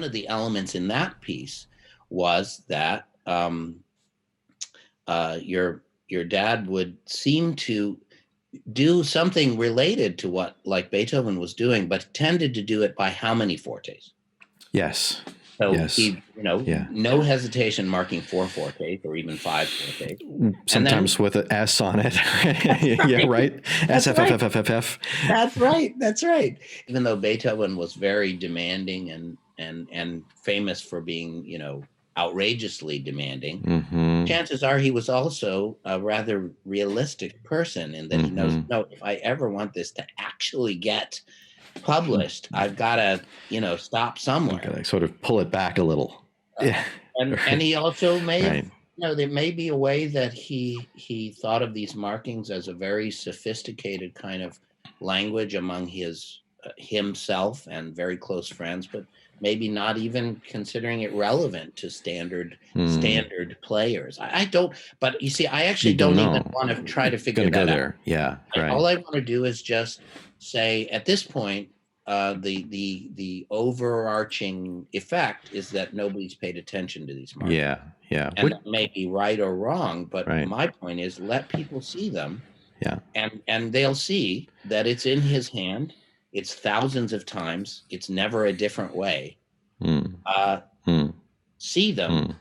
one of the elements in that piece was that your dad would seem to do something related to what like Beethoven was doing, but tended to do it by how many fortes? Yes. So Yes. he, no hesitation marking 4 fortes or even 5 fortes. Sometimes with an S on it. Yeah, right. S, F, F, F, F, F, F. That's right. That's right. Even though Beethoven was very demanding and famous for being, outrageously demanding, chances are he was also a rather realistic person in that he knows, no, if I ever want this to actually get published, I've got to, stop somewhere. Gotta sort of pull it back a little. Yeah. And he also may have, there may be a way that he thought of these markings as a very sophisticated kind of language among himself and very close friends, but maybe not even considering it relevant to standard players. I don't, but you see, I actually don't even want to try to figure that out. Yeah, right. All I want to do is just say at this point, the overarching effect is that nobody's paid attention to these markings. Yeah. And that may be right or wrong, but my point is let people see them. Yeah. And they'll see that it's in his hand. It's thousands of times. It's never a different way. See them.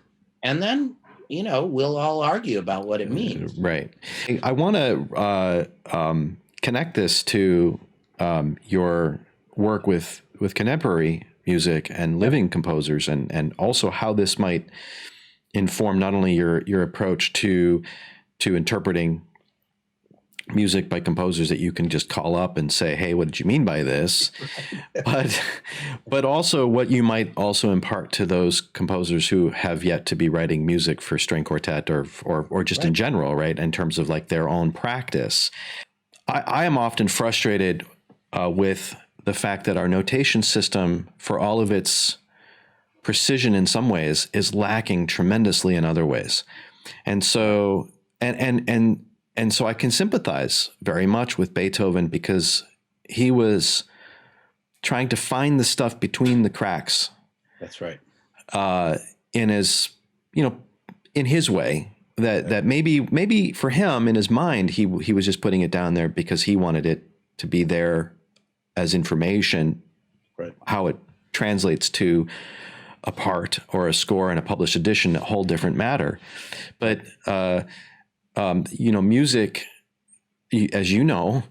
And then, we'll all argue about what it means. Right. I want to connect this to your work with contemporary music and living composers, and also how this might inform not only your approach to interpreting music by composers that you can just call up and say, hey, what did you mean by this? but also what you might also impart to those composers who have yet to be writing music for string quartet or just in general, right? In terms of like their own practice. I am often frustrated with the fact that our notation system, for all of its precision in some ways, is lacking tremendously in other ways. And so, and so I can sympathize very much with Beethoven because he was trying to find the stuff between the cracks. That's right. In his, in his way, that maybe for him in his mind, he was just putting it down there because he wanted it to be there as information. Right. How it translates to a part or a score in a published edition, a whole different matter. But music, as you know,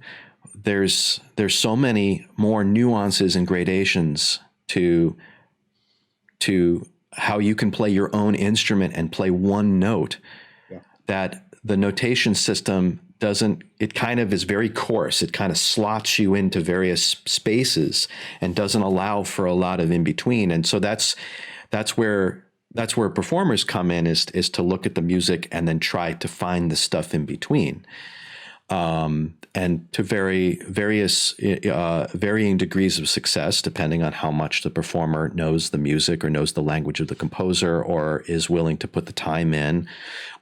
there's so many more nuances and gradations to how you can play your own instrument and play one note that the notation system doesn't. It kind of is very coarse. It kind of slots you into various spaces and doesn't allow for a lot of in between. And so that's where performers come in, is to look at the music and then try to find the stuff in between, and to varying degrees of success, depending on how much the performer knows the music or knows the language of the composer or is willing to put the time in,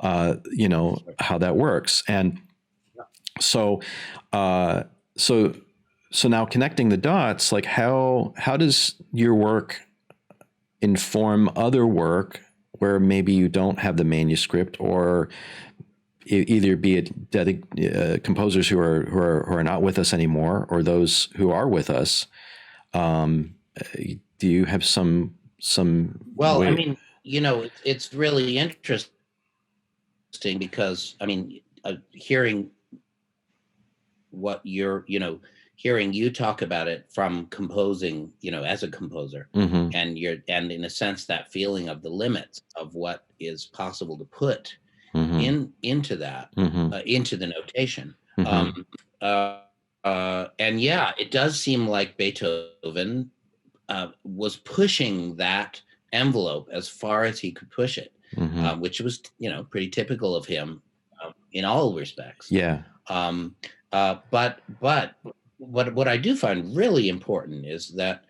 how that works. And so now connecting the dots, like how does your work inform other work where maybe you don't have the manuscript, or either be it composers who are not with us anymore, or those who are with us? Do you have some? Well, way? I mean, it's really interesting because hearing what you're, hearing you talk about it from composing, as a composer, and in a sense that feeling of the limits of what is possible to put into that, into the notation. And it does seem like Beethoven was pushing that envelope as far as he could push it, which was, pretty typical of him in all respects. Yeah. But what I do find really important is that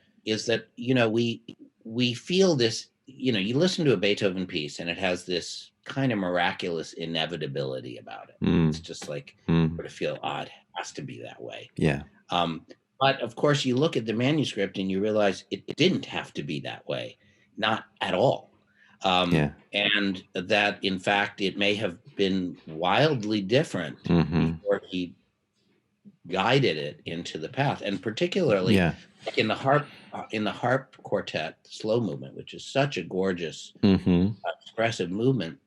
we feel this, you listen to a Beethoven piece and it has this kind of miraculous inevitability about it. It's just like sort of feel odd, has to be that way. Yeah. But of course you look at the manuscript and you realize it didn't have to be that way. not at all. Yeah. And that, in fact, it may have been wildly different before he guided it into the path. And particularly like in the harp quartet, slow movement, which is such a gorgeous, expressive movement.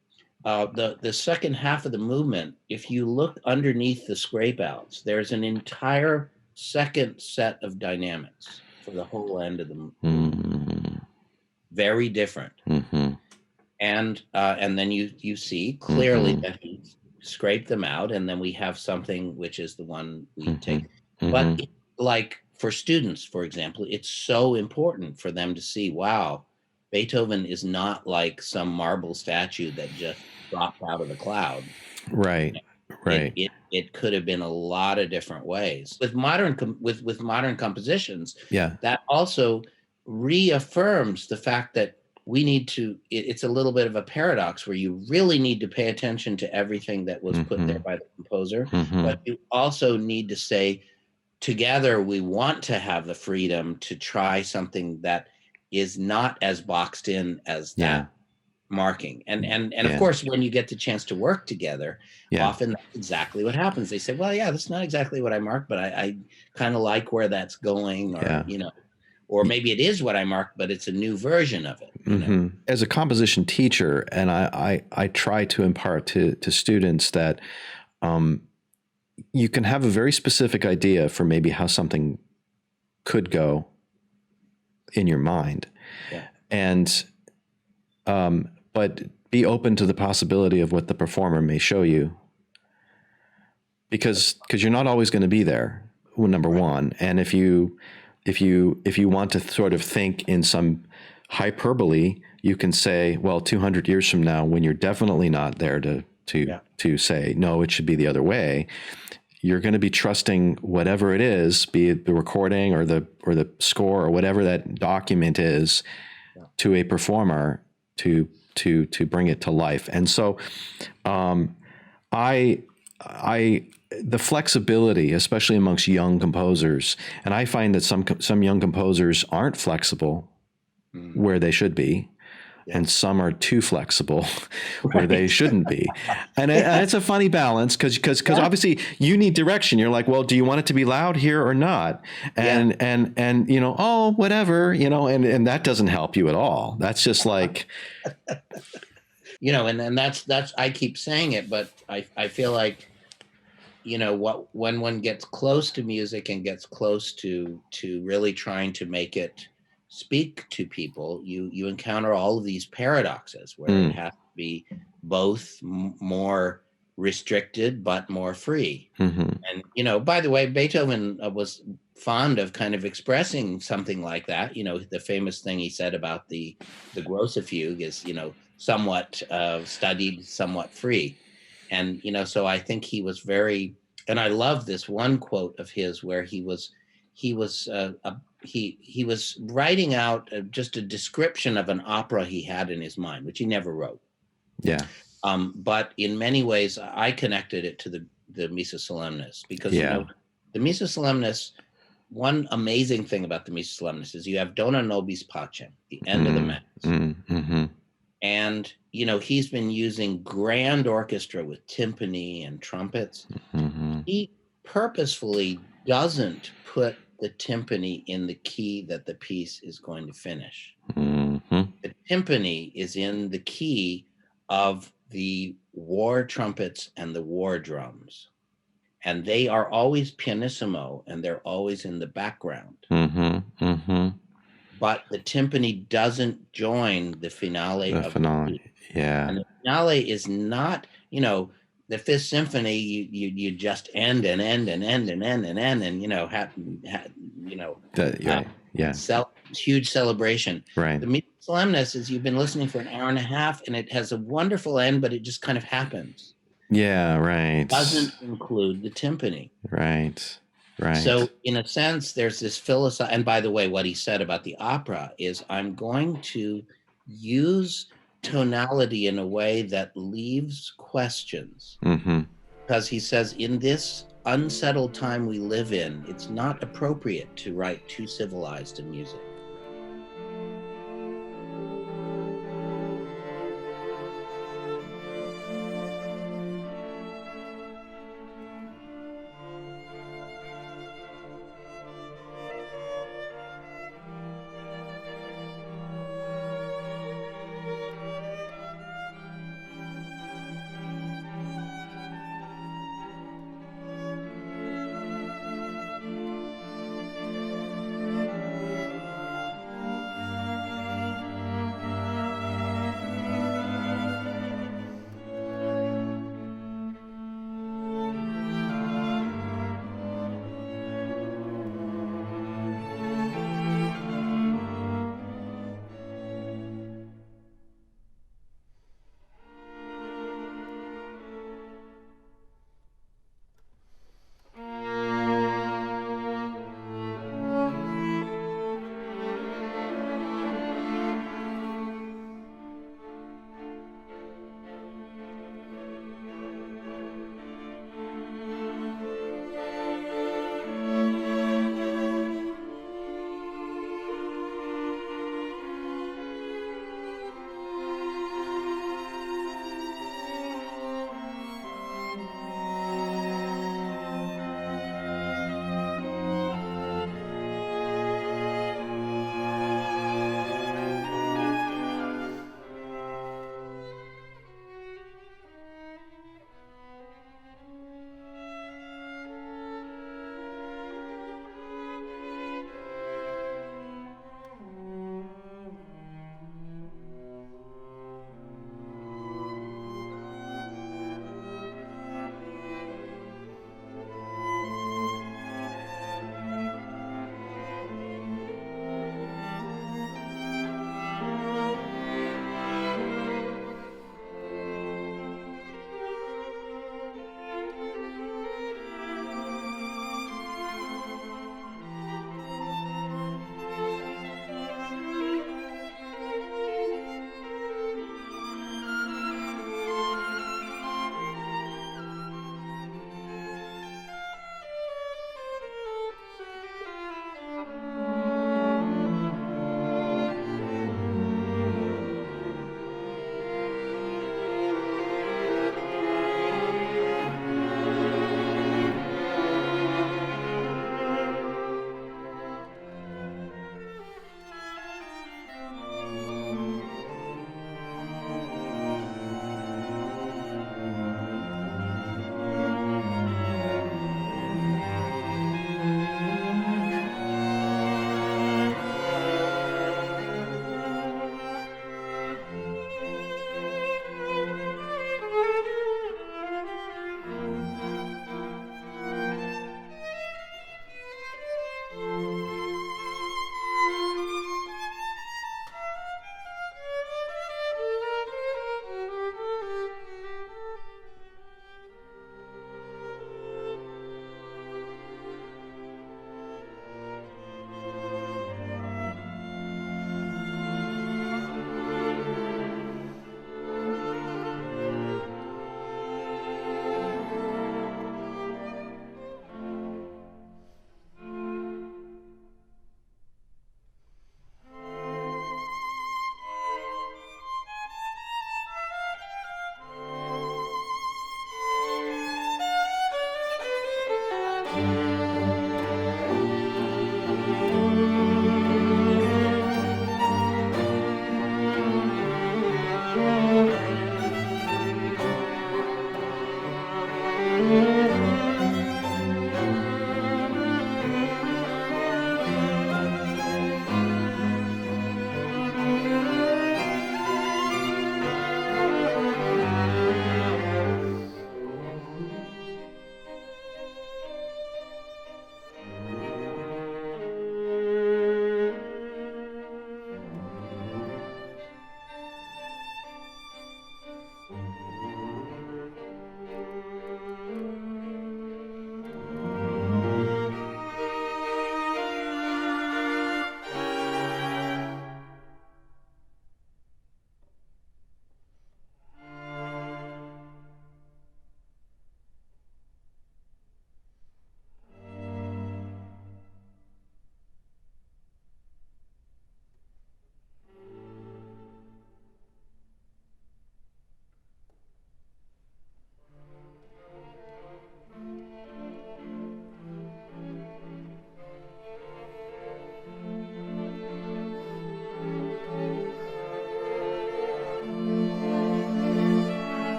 The second half of the movement, if you look underneath the scrape outs, there's an entire second set of dynamics for the whole end of the movement. Very different. And then you see clearly that he scraped them out, and then we have something which is the one we take. But like for students, for example, it's so important for them to see, wow, Beethoven is not like some marble statue that just dropped out of the cloud. Right. It could have been a lot of different ways. With modern compositions, that also reaffirms the fact that we need to, it's a little bit of a paradox where you really need to pay attention to everything that was put there by the composer, but you also need to say, together we want to have the freedom to try something that is not as boxed in as that marking. And of course, when you get the chance to work together, often that's exactly what happens. They say, well, that's not exactly what I marked, but I kind of like where that's going, or or maybe it is what I marked, but it's a new version of it. You know? As a composition teacher, and I try to impart to students that you can have a very specific idea for maybe how something could go in your mind, and but be open to the possibility of what the performer may show you, because you're not always going to be there. Number one, and if you want to sort of think in some hyperbole, you can say, well, 200 years from now, when you're definitely not there to say, no, it should be the other way, you're going to be trusting whatever it is, be it the recording or the score or whatever that document is, to a performer to bring it to life. And so the flexibility, especially amongst young composers, and I find that some young composers aren't flexible where they should be, and some are too flexible where they shouldn't be. And it's a funny balance, because obviously you need direction. You're like, well, do you want it to be loud here or not? And oh, whatever, and that doesn't help you at all. That's just like, and that's I keep saying it, but I feel like, when one gets close to music and gets close to really trying to make it speak to people, you encounter all of these paradoxes where it has to be both more restricted but more free. And by the way, Beethoven was fond of kind of expressing something like that. The famous thing he said about the grosse fugue is, somewhat studied, somewhat free. And so I think he was very, and I love this one quote of his where he was writing out just a description of an opera he had in his mind, which he never wrote. But in many ways, I connected it to the Missa Solemnis, because the Missa Solemnis. One amazing thing about the Missa Solemnis is you have Dona Nobis Pacem, the end of the mass. And, he's been using grand orchestra with timpani and trumpets. He purposefully doesn't put the timpani in the key that the piece is going to finish. The timpani is in the key of the war trumpets and the war drums. And they are always pianissimo, and they're always in the background. But the timpani doesn't join the finale of the piece. And the finale is not, the Fifth Symphony, you just end and end and end and end and end, and huge celebration. The Missa Solemnis is, you've been listening for an hour and a half, and it has a wonderful end, but it just kind of happens. It doesn't include the timpani. So in a sense, there's this philosophy. And by the way, what he said about the opera is, I'm going to use tonality in a way that leaves questions. Because he says, in this unsettled time we live in, it's not appropriate to write too civilized a music.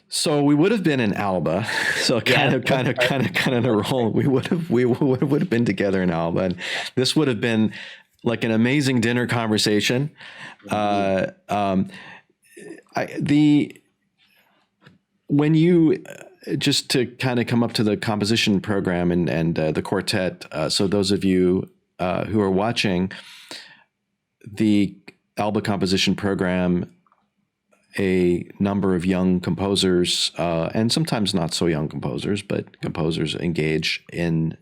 So we would have been in Alba. So kind of a role. We would have been together in Alba, and this would have been like an amazing dinner conversation. When you just to kind of come up to the composition program and the quartet. So those of you who are watching the Alba composition program, a number of young composers and sometimes not so young composers, but composers engage in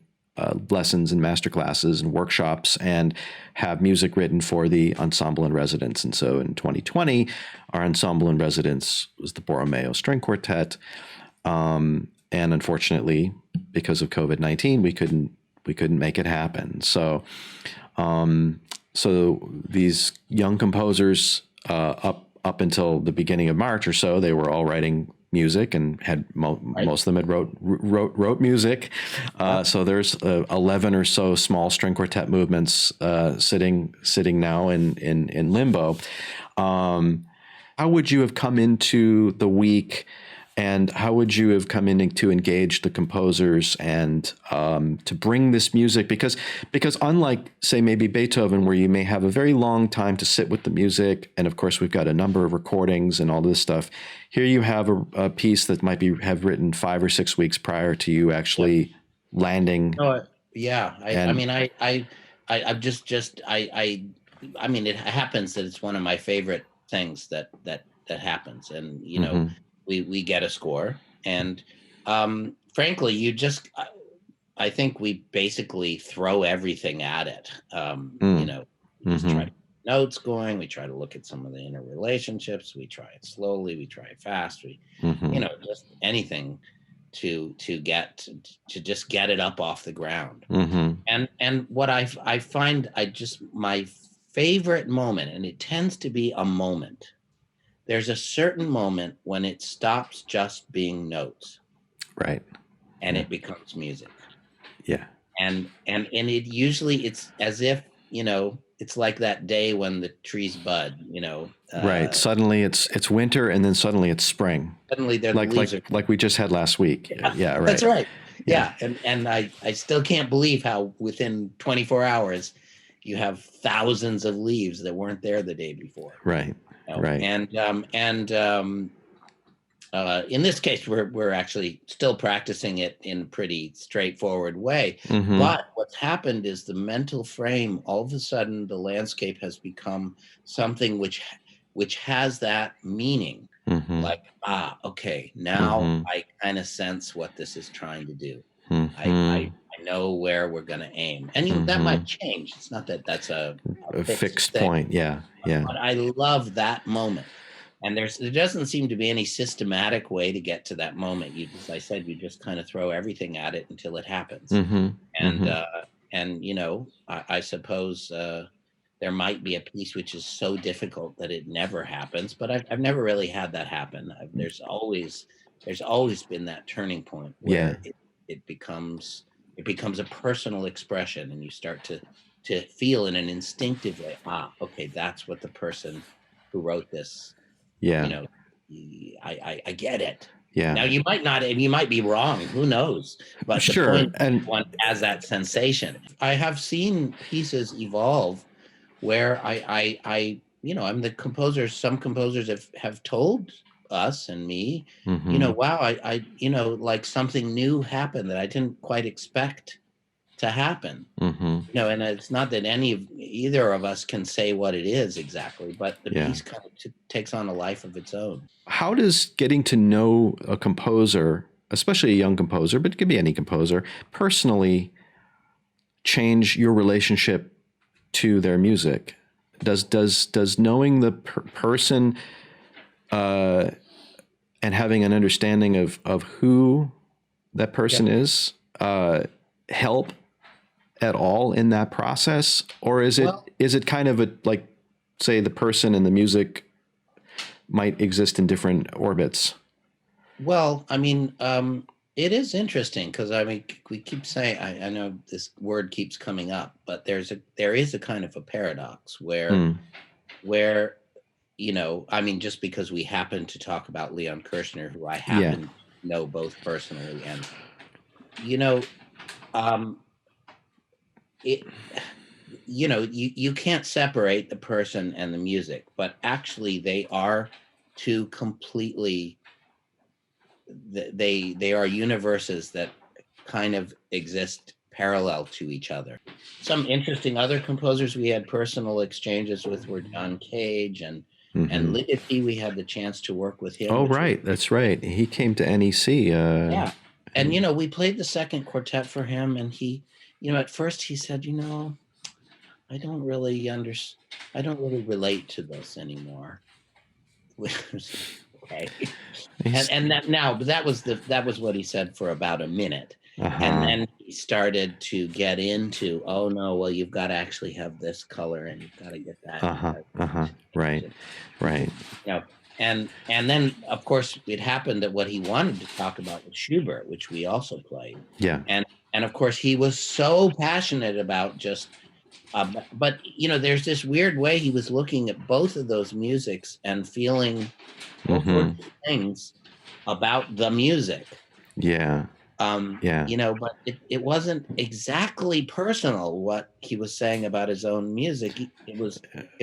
lessons and master classes and workshops and have music written for the ensemble in residence. And so in 2020, our ensemble in residence was the Borromeo String Quartet. And unfortunately, because of COVID-19, we couldn't make it happen. So these young composers up until the beginning of March or so, they were all writing music and had most of them had wrote music. So there's 11 or so small string quartet movements sitting now in limbo. How would you have come into the week, and how would you have come in to engage the composers and to bring this music? Because unlike, say, maybe Beethoven, where you may have a very long time to sit with the music, and of course we've got a number of recordings and all this stuff, here you have a piece that might have written 5 or 6 weeks prior to you actually landing. Oh, yeah. I mean, it happens that it's one of my favorite things that happens, and you know, we get a score, and frankly, I think we basically throw everything at it. You know, we just try to get notes going. We try to look at some of the interrelationships. We try it slowly. We try it fast. We, you know, just anything to just get it up off the ground. And what I find, my favorite moment, and it tends to be a moment. There's a certain moment when it stops just being notes, right, and it becomes music. Yeah, and it usually, it's as if, you know, it's like that day when the trees bud, you know. Right. Suddenly it's winter, and then suddenly it's spring. Suddenly the leaves like we just had last week. Yeah, right. That's right. Yeah. And I still can't believe how within 24 hours you have thousands of leaves that weren't there the day before. Right. You know? Right. In this case, we're actually still practicing it in a pretty straightforward way. But what's happened is the mental frame, all of a sudden, the landscape has become something which has that meaning. Like, okay, now I kind of sense what this is trying to do. I know where we're going to aim, and that might change. It's not that that's a fixed thing. Point. Yeah. But I love that moment. And there doesn't seem to be any systematic way to get to that moment. As I said, you just kind of throw everything at it until it happens. And you know, I suppose there might be a piece which is so difficult that it never happens. But I've never really had that happen. There's always been that turning point where it becomes a personal expression, and you start to feel in an instinctive way. Okay, that's what the person who wrote this. Yeah. You know, I get it. Yeah. Now you might be wrong. Who knows? But sure. The point is one has that sensation. I have seen pieces evolve where I you know, I'm the composer. Some composers have told us and me, you know, wow, I you know, like something new happened that I didn't quite expect to happen. You know, and it's not that either of us can say what it is exactly, but the piece kind of takes on a life of its own. How does getting to know a composer, especially a young composer, but it could be any composer, personally change your relationship to their music? Does knowing the person and having an understanding of who that person is help at all in that process? Or is it kind of like, say, the person and the music might exist in different orbits? Well, I mean, it is interesting because I mean, we keep saying, I know this word keeps coming up, but there is a kind of a paradox where I mean, just because we happen to talk about Leon Kirshner, who I Yeah. happen to know both personally, and you know, um, it, you can't separate the person and the music, but actually they are two completely, they are universes that kind of exist parallel to each other. Some interesting other composers we had personal exchanges with were John Cage and Hmm. Ligeti. We had the chance to work with him, Oh, which was right. That's right. He came to NEC. yeah. And And we played the second quartet for him, and he, at first he said, I don't really I don't really relate to this anymore. Which was okay. he's, And that was what he said for about a minute. And uh-huh. then he started to get into, oh no, well, you've got to actually have this color and you've got to get that. And you've Uh-huh. got Uh-huh. Right. to, Right. you know, and then of course it happened that what he wanted to talk about was Schubert, which we also played. Yeah. And of course he was so passionate about just but there's this weird way he was looking at both of those musics and feeling all sorts Mm-hmm. of things about the music. Yeah. Yeah. But it wasn't exactly personal what he was saying about his own music. It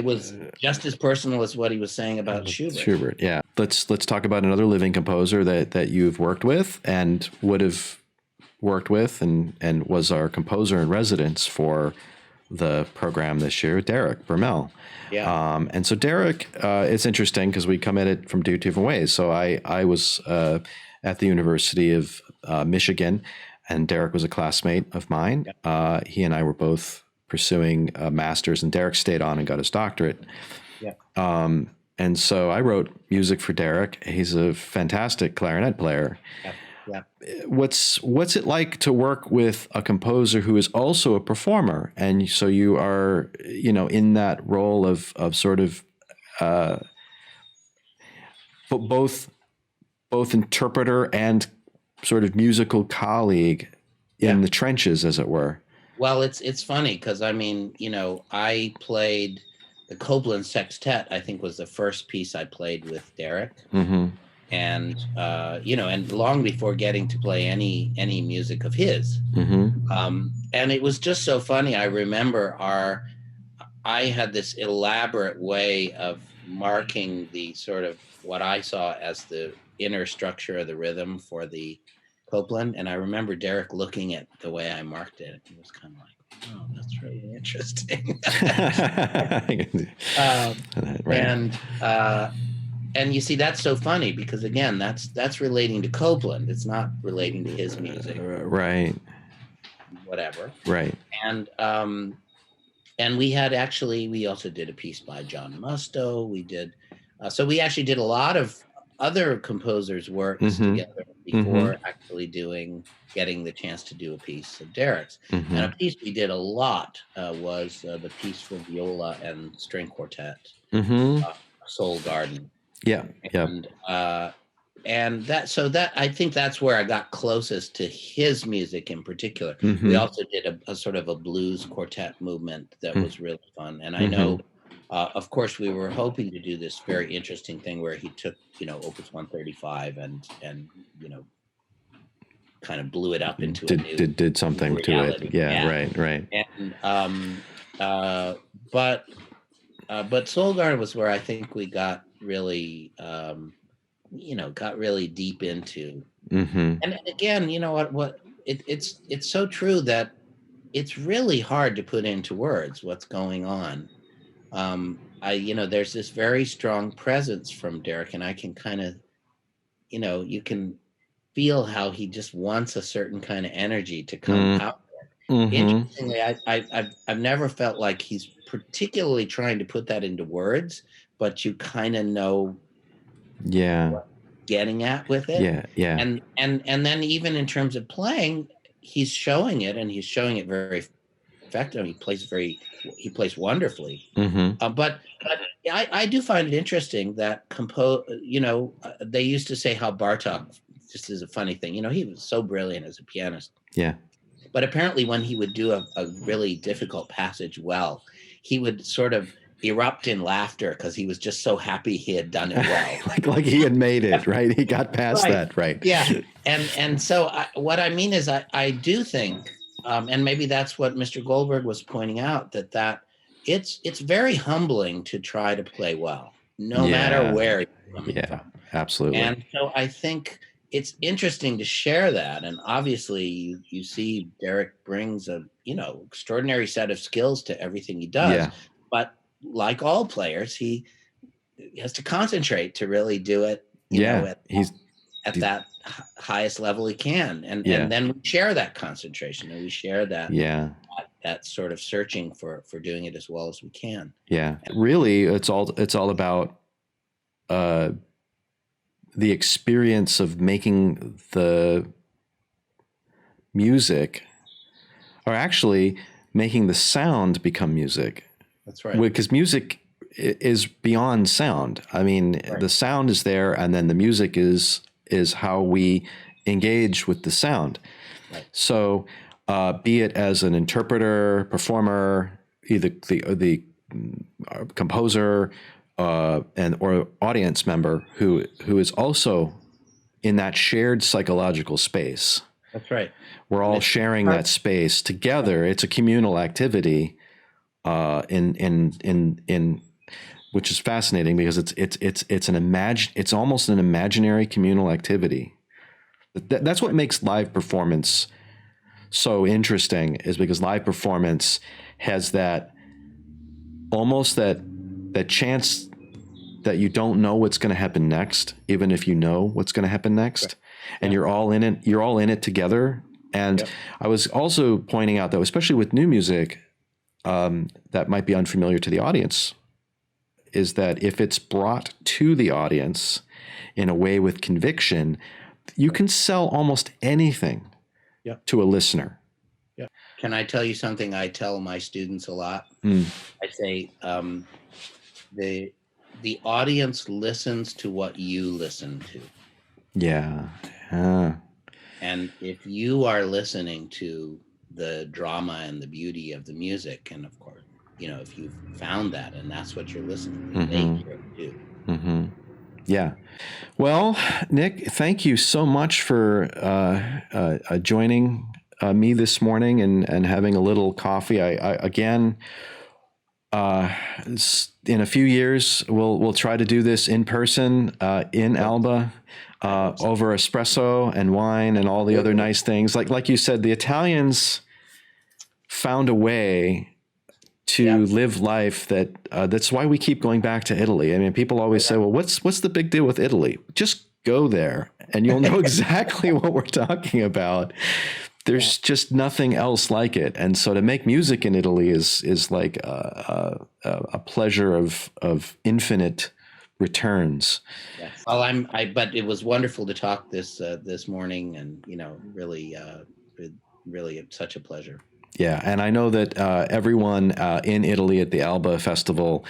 was just as personal as what he was saying about Schubert. Schubert. Yeah. Let's talk about another living composer that you've worked with and would have worked with and was our composer in residence for the program this year, Derek Rimmel. Yeah. And so Derek, it's interesting because we come at it from two different ways. So I was at the University of Michigan, and Derek was a classmate of mine. He and I were both pursuing a master's, and Derek stayed on and got his doctorate. Yeah. And so I wrote music for Derek. He's a fantastic clarinet player. Yeah. Yeah. What's it like to work with a composer who is also a performer, and so you are in that role of sort of both interpreter and sort of musical colleague in the trenches, as it were? Well, it's funny because I mean, I played the Copland Sextet. I think was the first piece I played with Derek. Mm-hmm. And and long before getting to play any music of his. Mm-hmm. And it was just so funny. I remember I had this elaborate way of marking the sort of what I saw as the inner structure of the rhythm for the Copland, and I remember Derek looking at the way I marked it. He was kind of like, "Oh, that's really interesting." Right. And you see, that's so funny because again, that's relating to Copland. It's not relating to his music, Right. whatever. Right. And we also did a piece by John Musto. We did, so we actually did a lot of other composers' works together before actually getting the chance to do a piece of Derek's. And a piece we did a lot was the piece for viola and string quartet, Soul Garden. Yeah. And that I think that's where I got closest to his music in particular. Mm-hmm. We also did a sort of a blues quartet movement that was really fun. And I know, of course, we were hoping to do this very interesting thing where he took, Opus 135 and kind of blew it up into did something to reality. it. Yeah. Right. And but Soul Garden was where I think we got really got really deep into. And again, it's so true that it's really hard to put into words what's going on. There's this very strong presence from Derek, and I can kind of, you can feel how he just wants a certain kind of energy to come out there. Interestingly, I've never felt like he's particularly trying to put that into words, but you kind of know what getting at with it. And then even in terms of playing, he's showing it, and he's showing it very effectively. He plays wonderfully. But I do find it interesting that they used to say how Bartok, just is a funny thing, he was so brilliant as a pianist. But apparently when he would do a really difficult passage well, he would sort of erupt in laughter because he was just so happy he had done it well. like he had made it, right? He got past Right. that, right? Yeah. And so what I mean is I do think, and maybe that's what Mr. Goldberg was pointing out, that it's very humbling to try to play well, no matter where you're coming from. Absolutely. And so I think it's interesting to share that. And obviously you see Derek brings a, extraordinary set of skills to everything he does. Yeah. But like all players, he has to concentrate to really do it, at that highest level he can. And then we share that concentration, and we share that that sort of searching for doing it as well as we can. Yeah. Really, it's all about the experience of making the music, or actually making the sound become music. That's right. Because music is beyond sound. I mean, the sound is there, and then the music is how we engage with the sound. Right. So, be it as an interpreter, performer, either the composer, or audience member who is also in that shared psychological space. That's right. We're all sharing that space together. It's a communal activity, in which is fascinating because it's almost an imaginary communal activity. That's what makes live performance so interesting, is because live performance has that chance that you don't know what's going to happen next, even if you know what's going to happen next, and you're all in it. You're all in it together. And I was also pointing out that, especially with new music, that might be unfamiliar to the audience, is that if it's brought to the audience in a way with conviction, you can sell almost anything to a listener. Yeah. Can I tell you something I tell my students a lot? I say, the audience listens to what you listen to. Yeah. And if you are listening to the drama and the beauty of the music, and of course, if you've found that and that's what you're listening to, they hear it too. Mm-hmm. Yeah. Well, Nick, thank you so much for joining me this morning and having a little coffee. I again, in a few years, we'll try to do this in person in Alba, over espresso and wine and all the other nice things. Like you said, the Italians found a way to live life that's why we keep going back to Italy. I mean, people always say, well, what's the big deal with Italy? Just go there and you'll know exactly what we're talking about. There's just nothing else like it. And so to make music in Italy is like a pleasure of infinite returns. Yes. Well, but it was wonderful to talk this morning, and really it's such a pleasure. Yeah, and I know that everyone in Italy at the Alba Festival,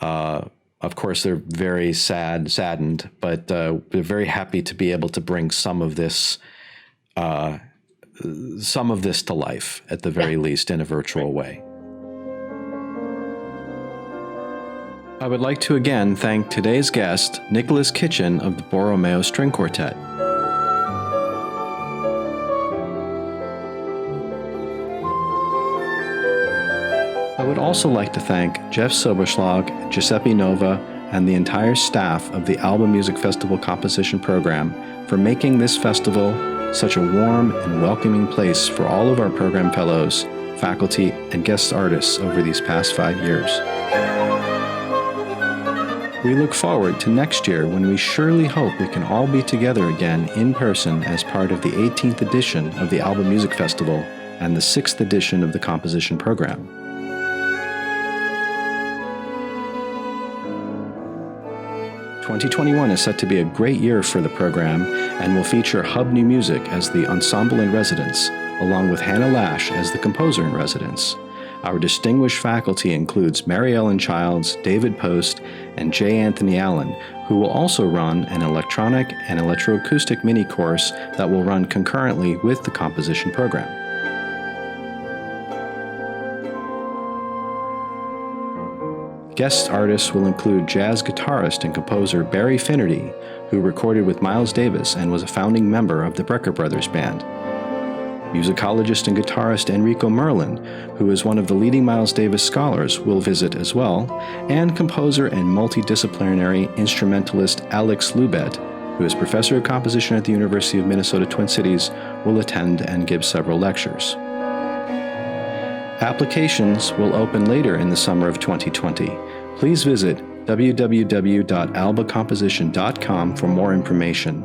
of course, they're very saddened, but they're very happy to be able to bring some of this to life, at the very least, in a virtual way. I would like to again thank today's guest, Nicholas Kitchen of the Borromeo String Quartet. I would also like to thank Jeff Soberschlag, Giuseppe Nova, and the entire staff of the Alba Music Festival Composition Program for making this festival such a warm and welcoming place for all of our program fellows, faculty, and guest artists over these past 5 years. We look forward to next year, when we surely hope we can all be together again in person as part of the 18th edition of the Alba Music Festival and the 6th edition of the Composition Program. 2021 is set to be a great year for the program and will feature Hub New Music as the ensemble in residence, along with Hannah Lash as the composer in residence. Our distinguished faculty includes Mary Ellen Childs, David Post, and J. Anthony Allen, who will also run an electronic and electroacoustic mini course that will run concurrently with the composition program. Guest artists will include jazz guitarist and composer Barry Finnerty, who recorded with Miles Davis and was a founding member of the Brecker Brothers Band. Musicologist and guitarist Enrico Merlin, who is one of the leading Miles Davis scholars, will visit as well, and composer and multidisciplinary instrumentalist Alex Lubet, who is professor of composition at the University of Minnesota Twin Cities, will attend and give several lectures. Applications will open later in the summer of 2020. Please visit www.albacomposition.com for more information.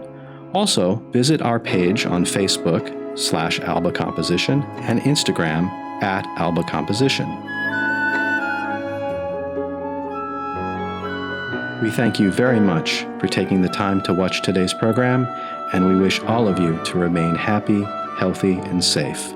Also, visit our page on Facebook/Alba Composition and Instagram @Alba Composition. We thank you very much for taking the time to watch today's program, and we wish all of you to remain happy, healthy, and safe.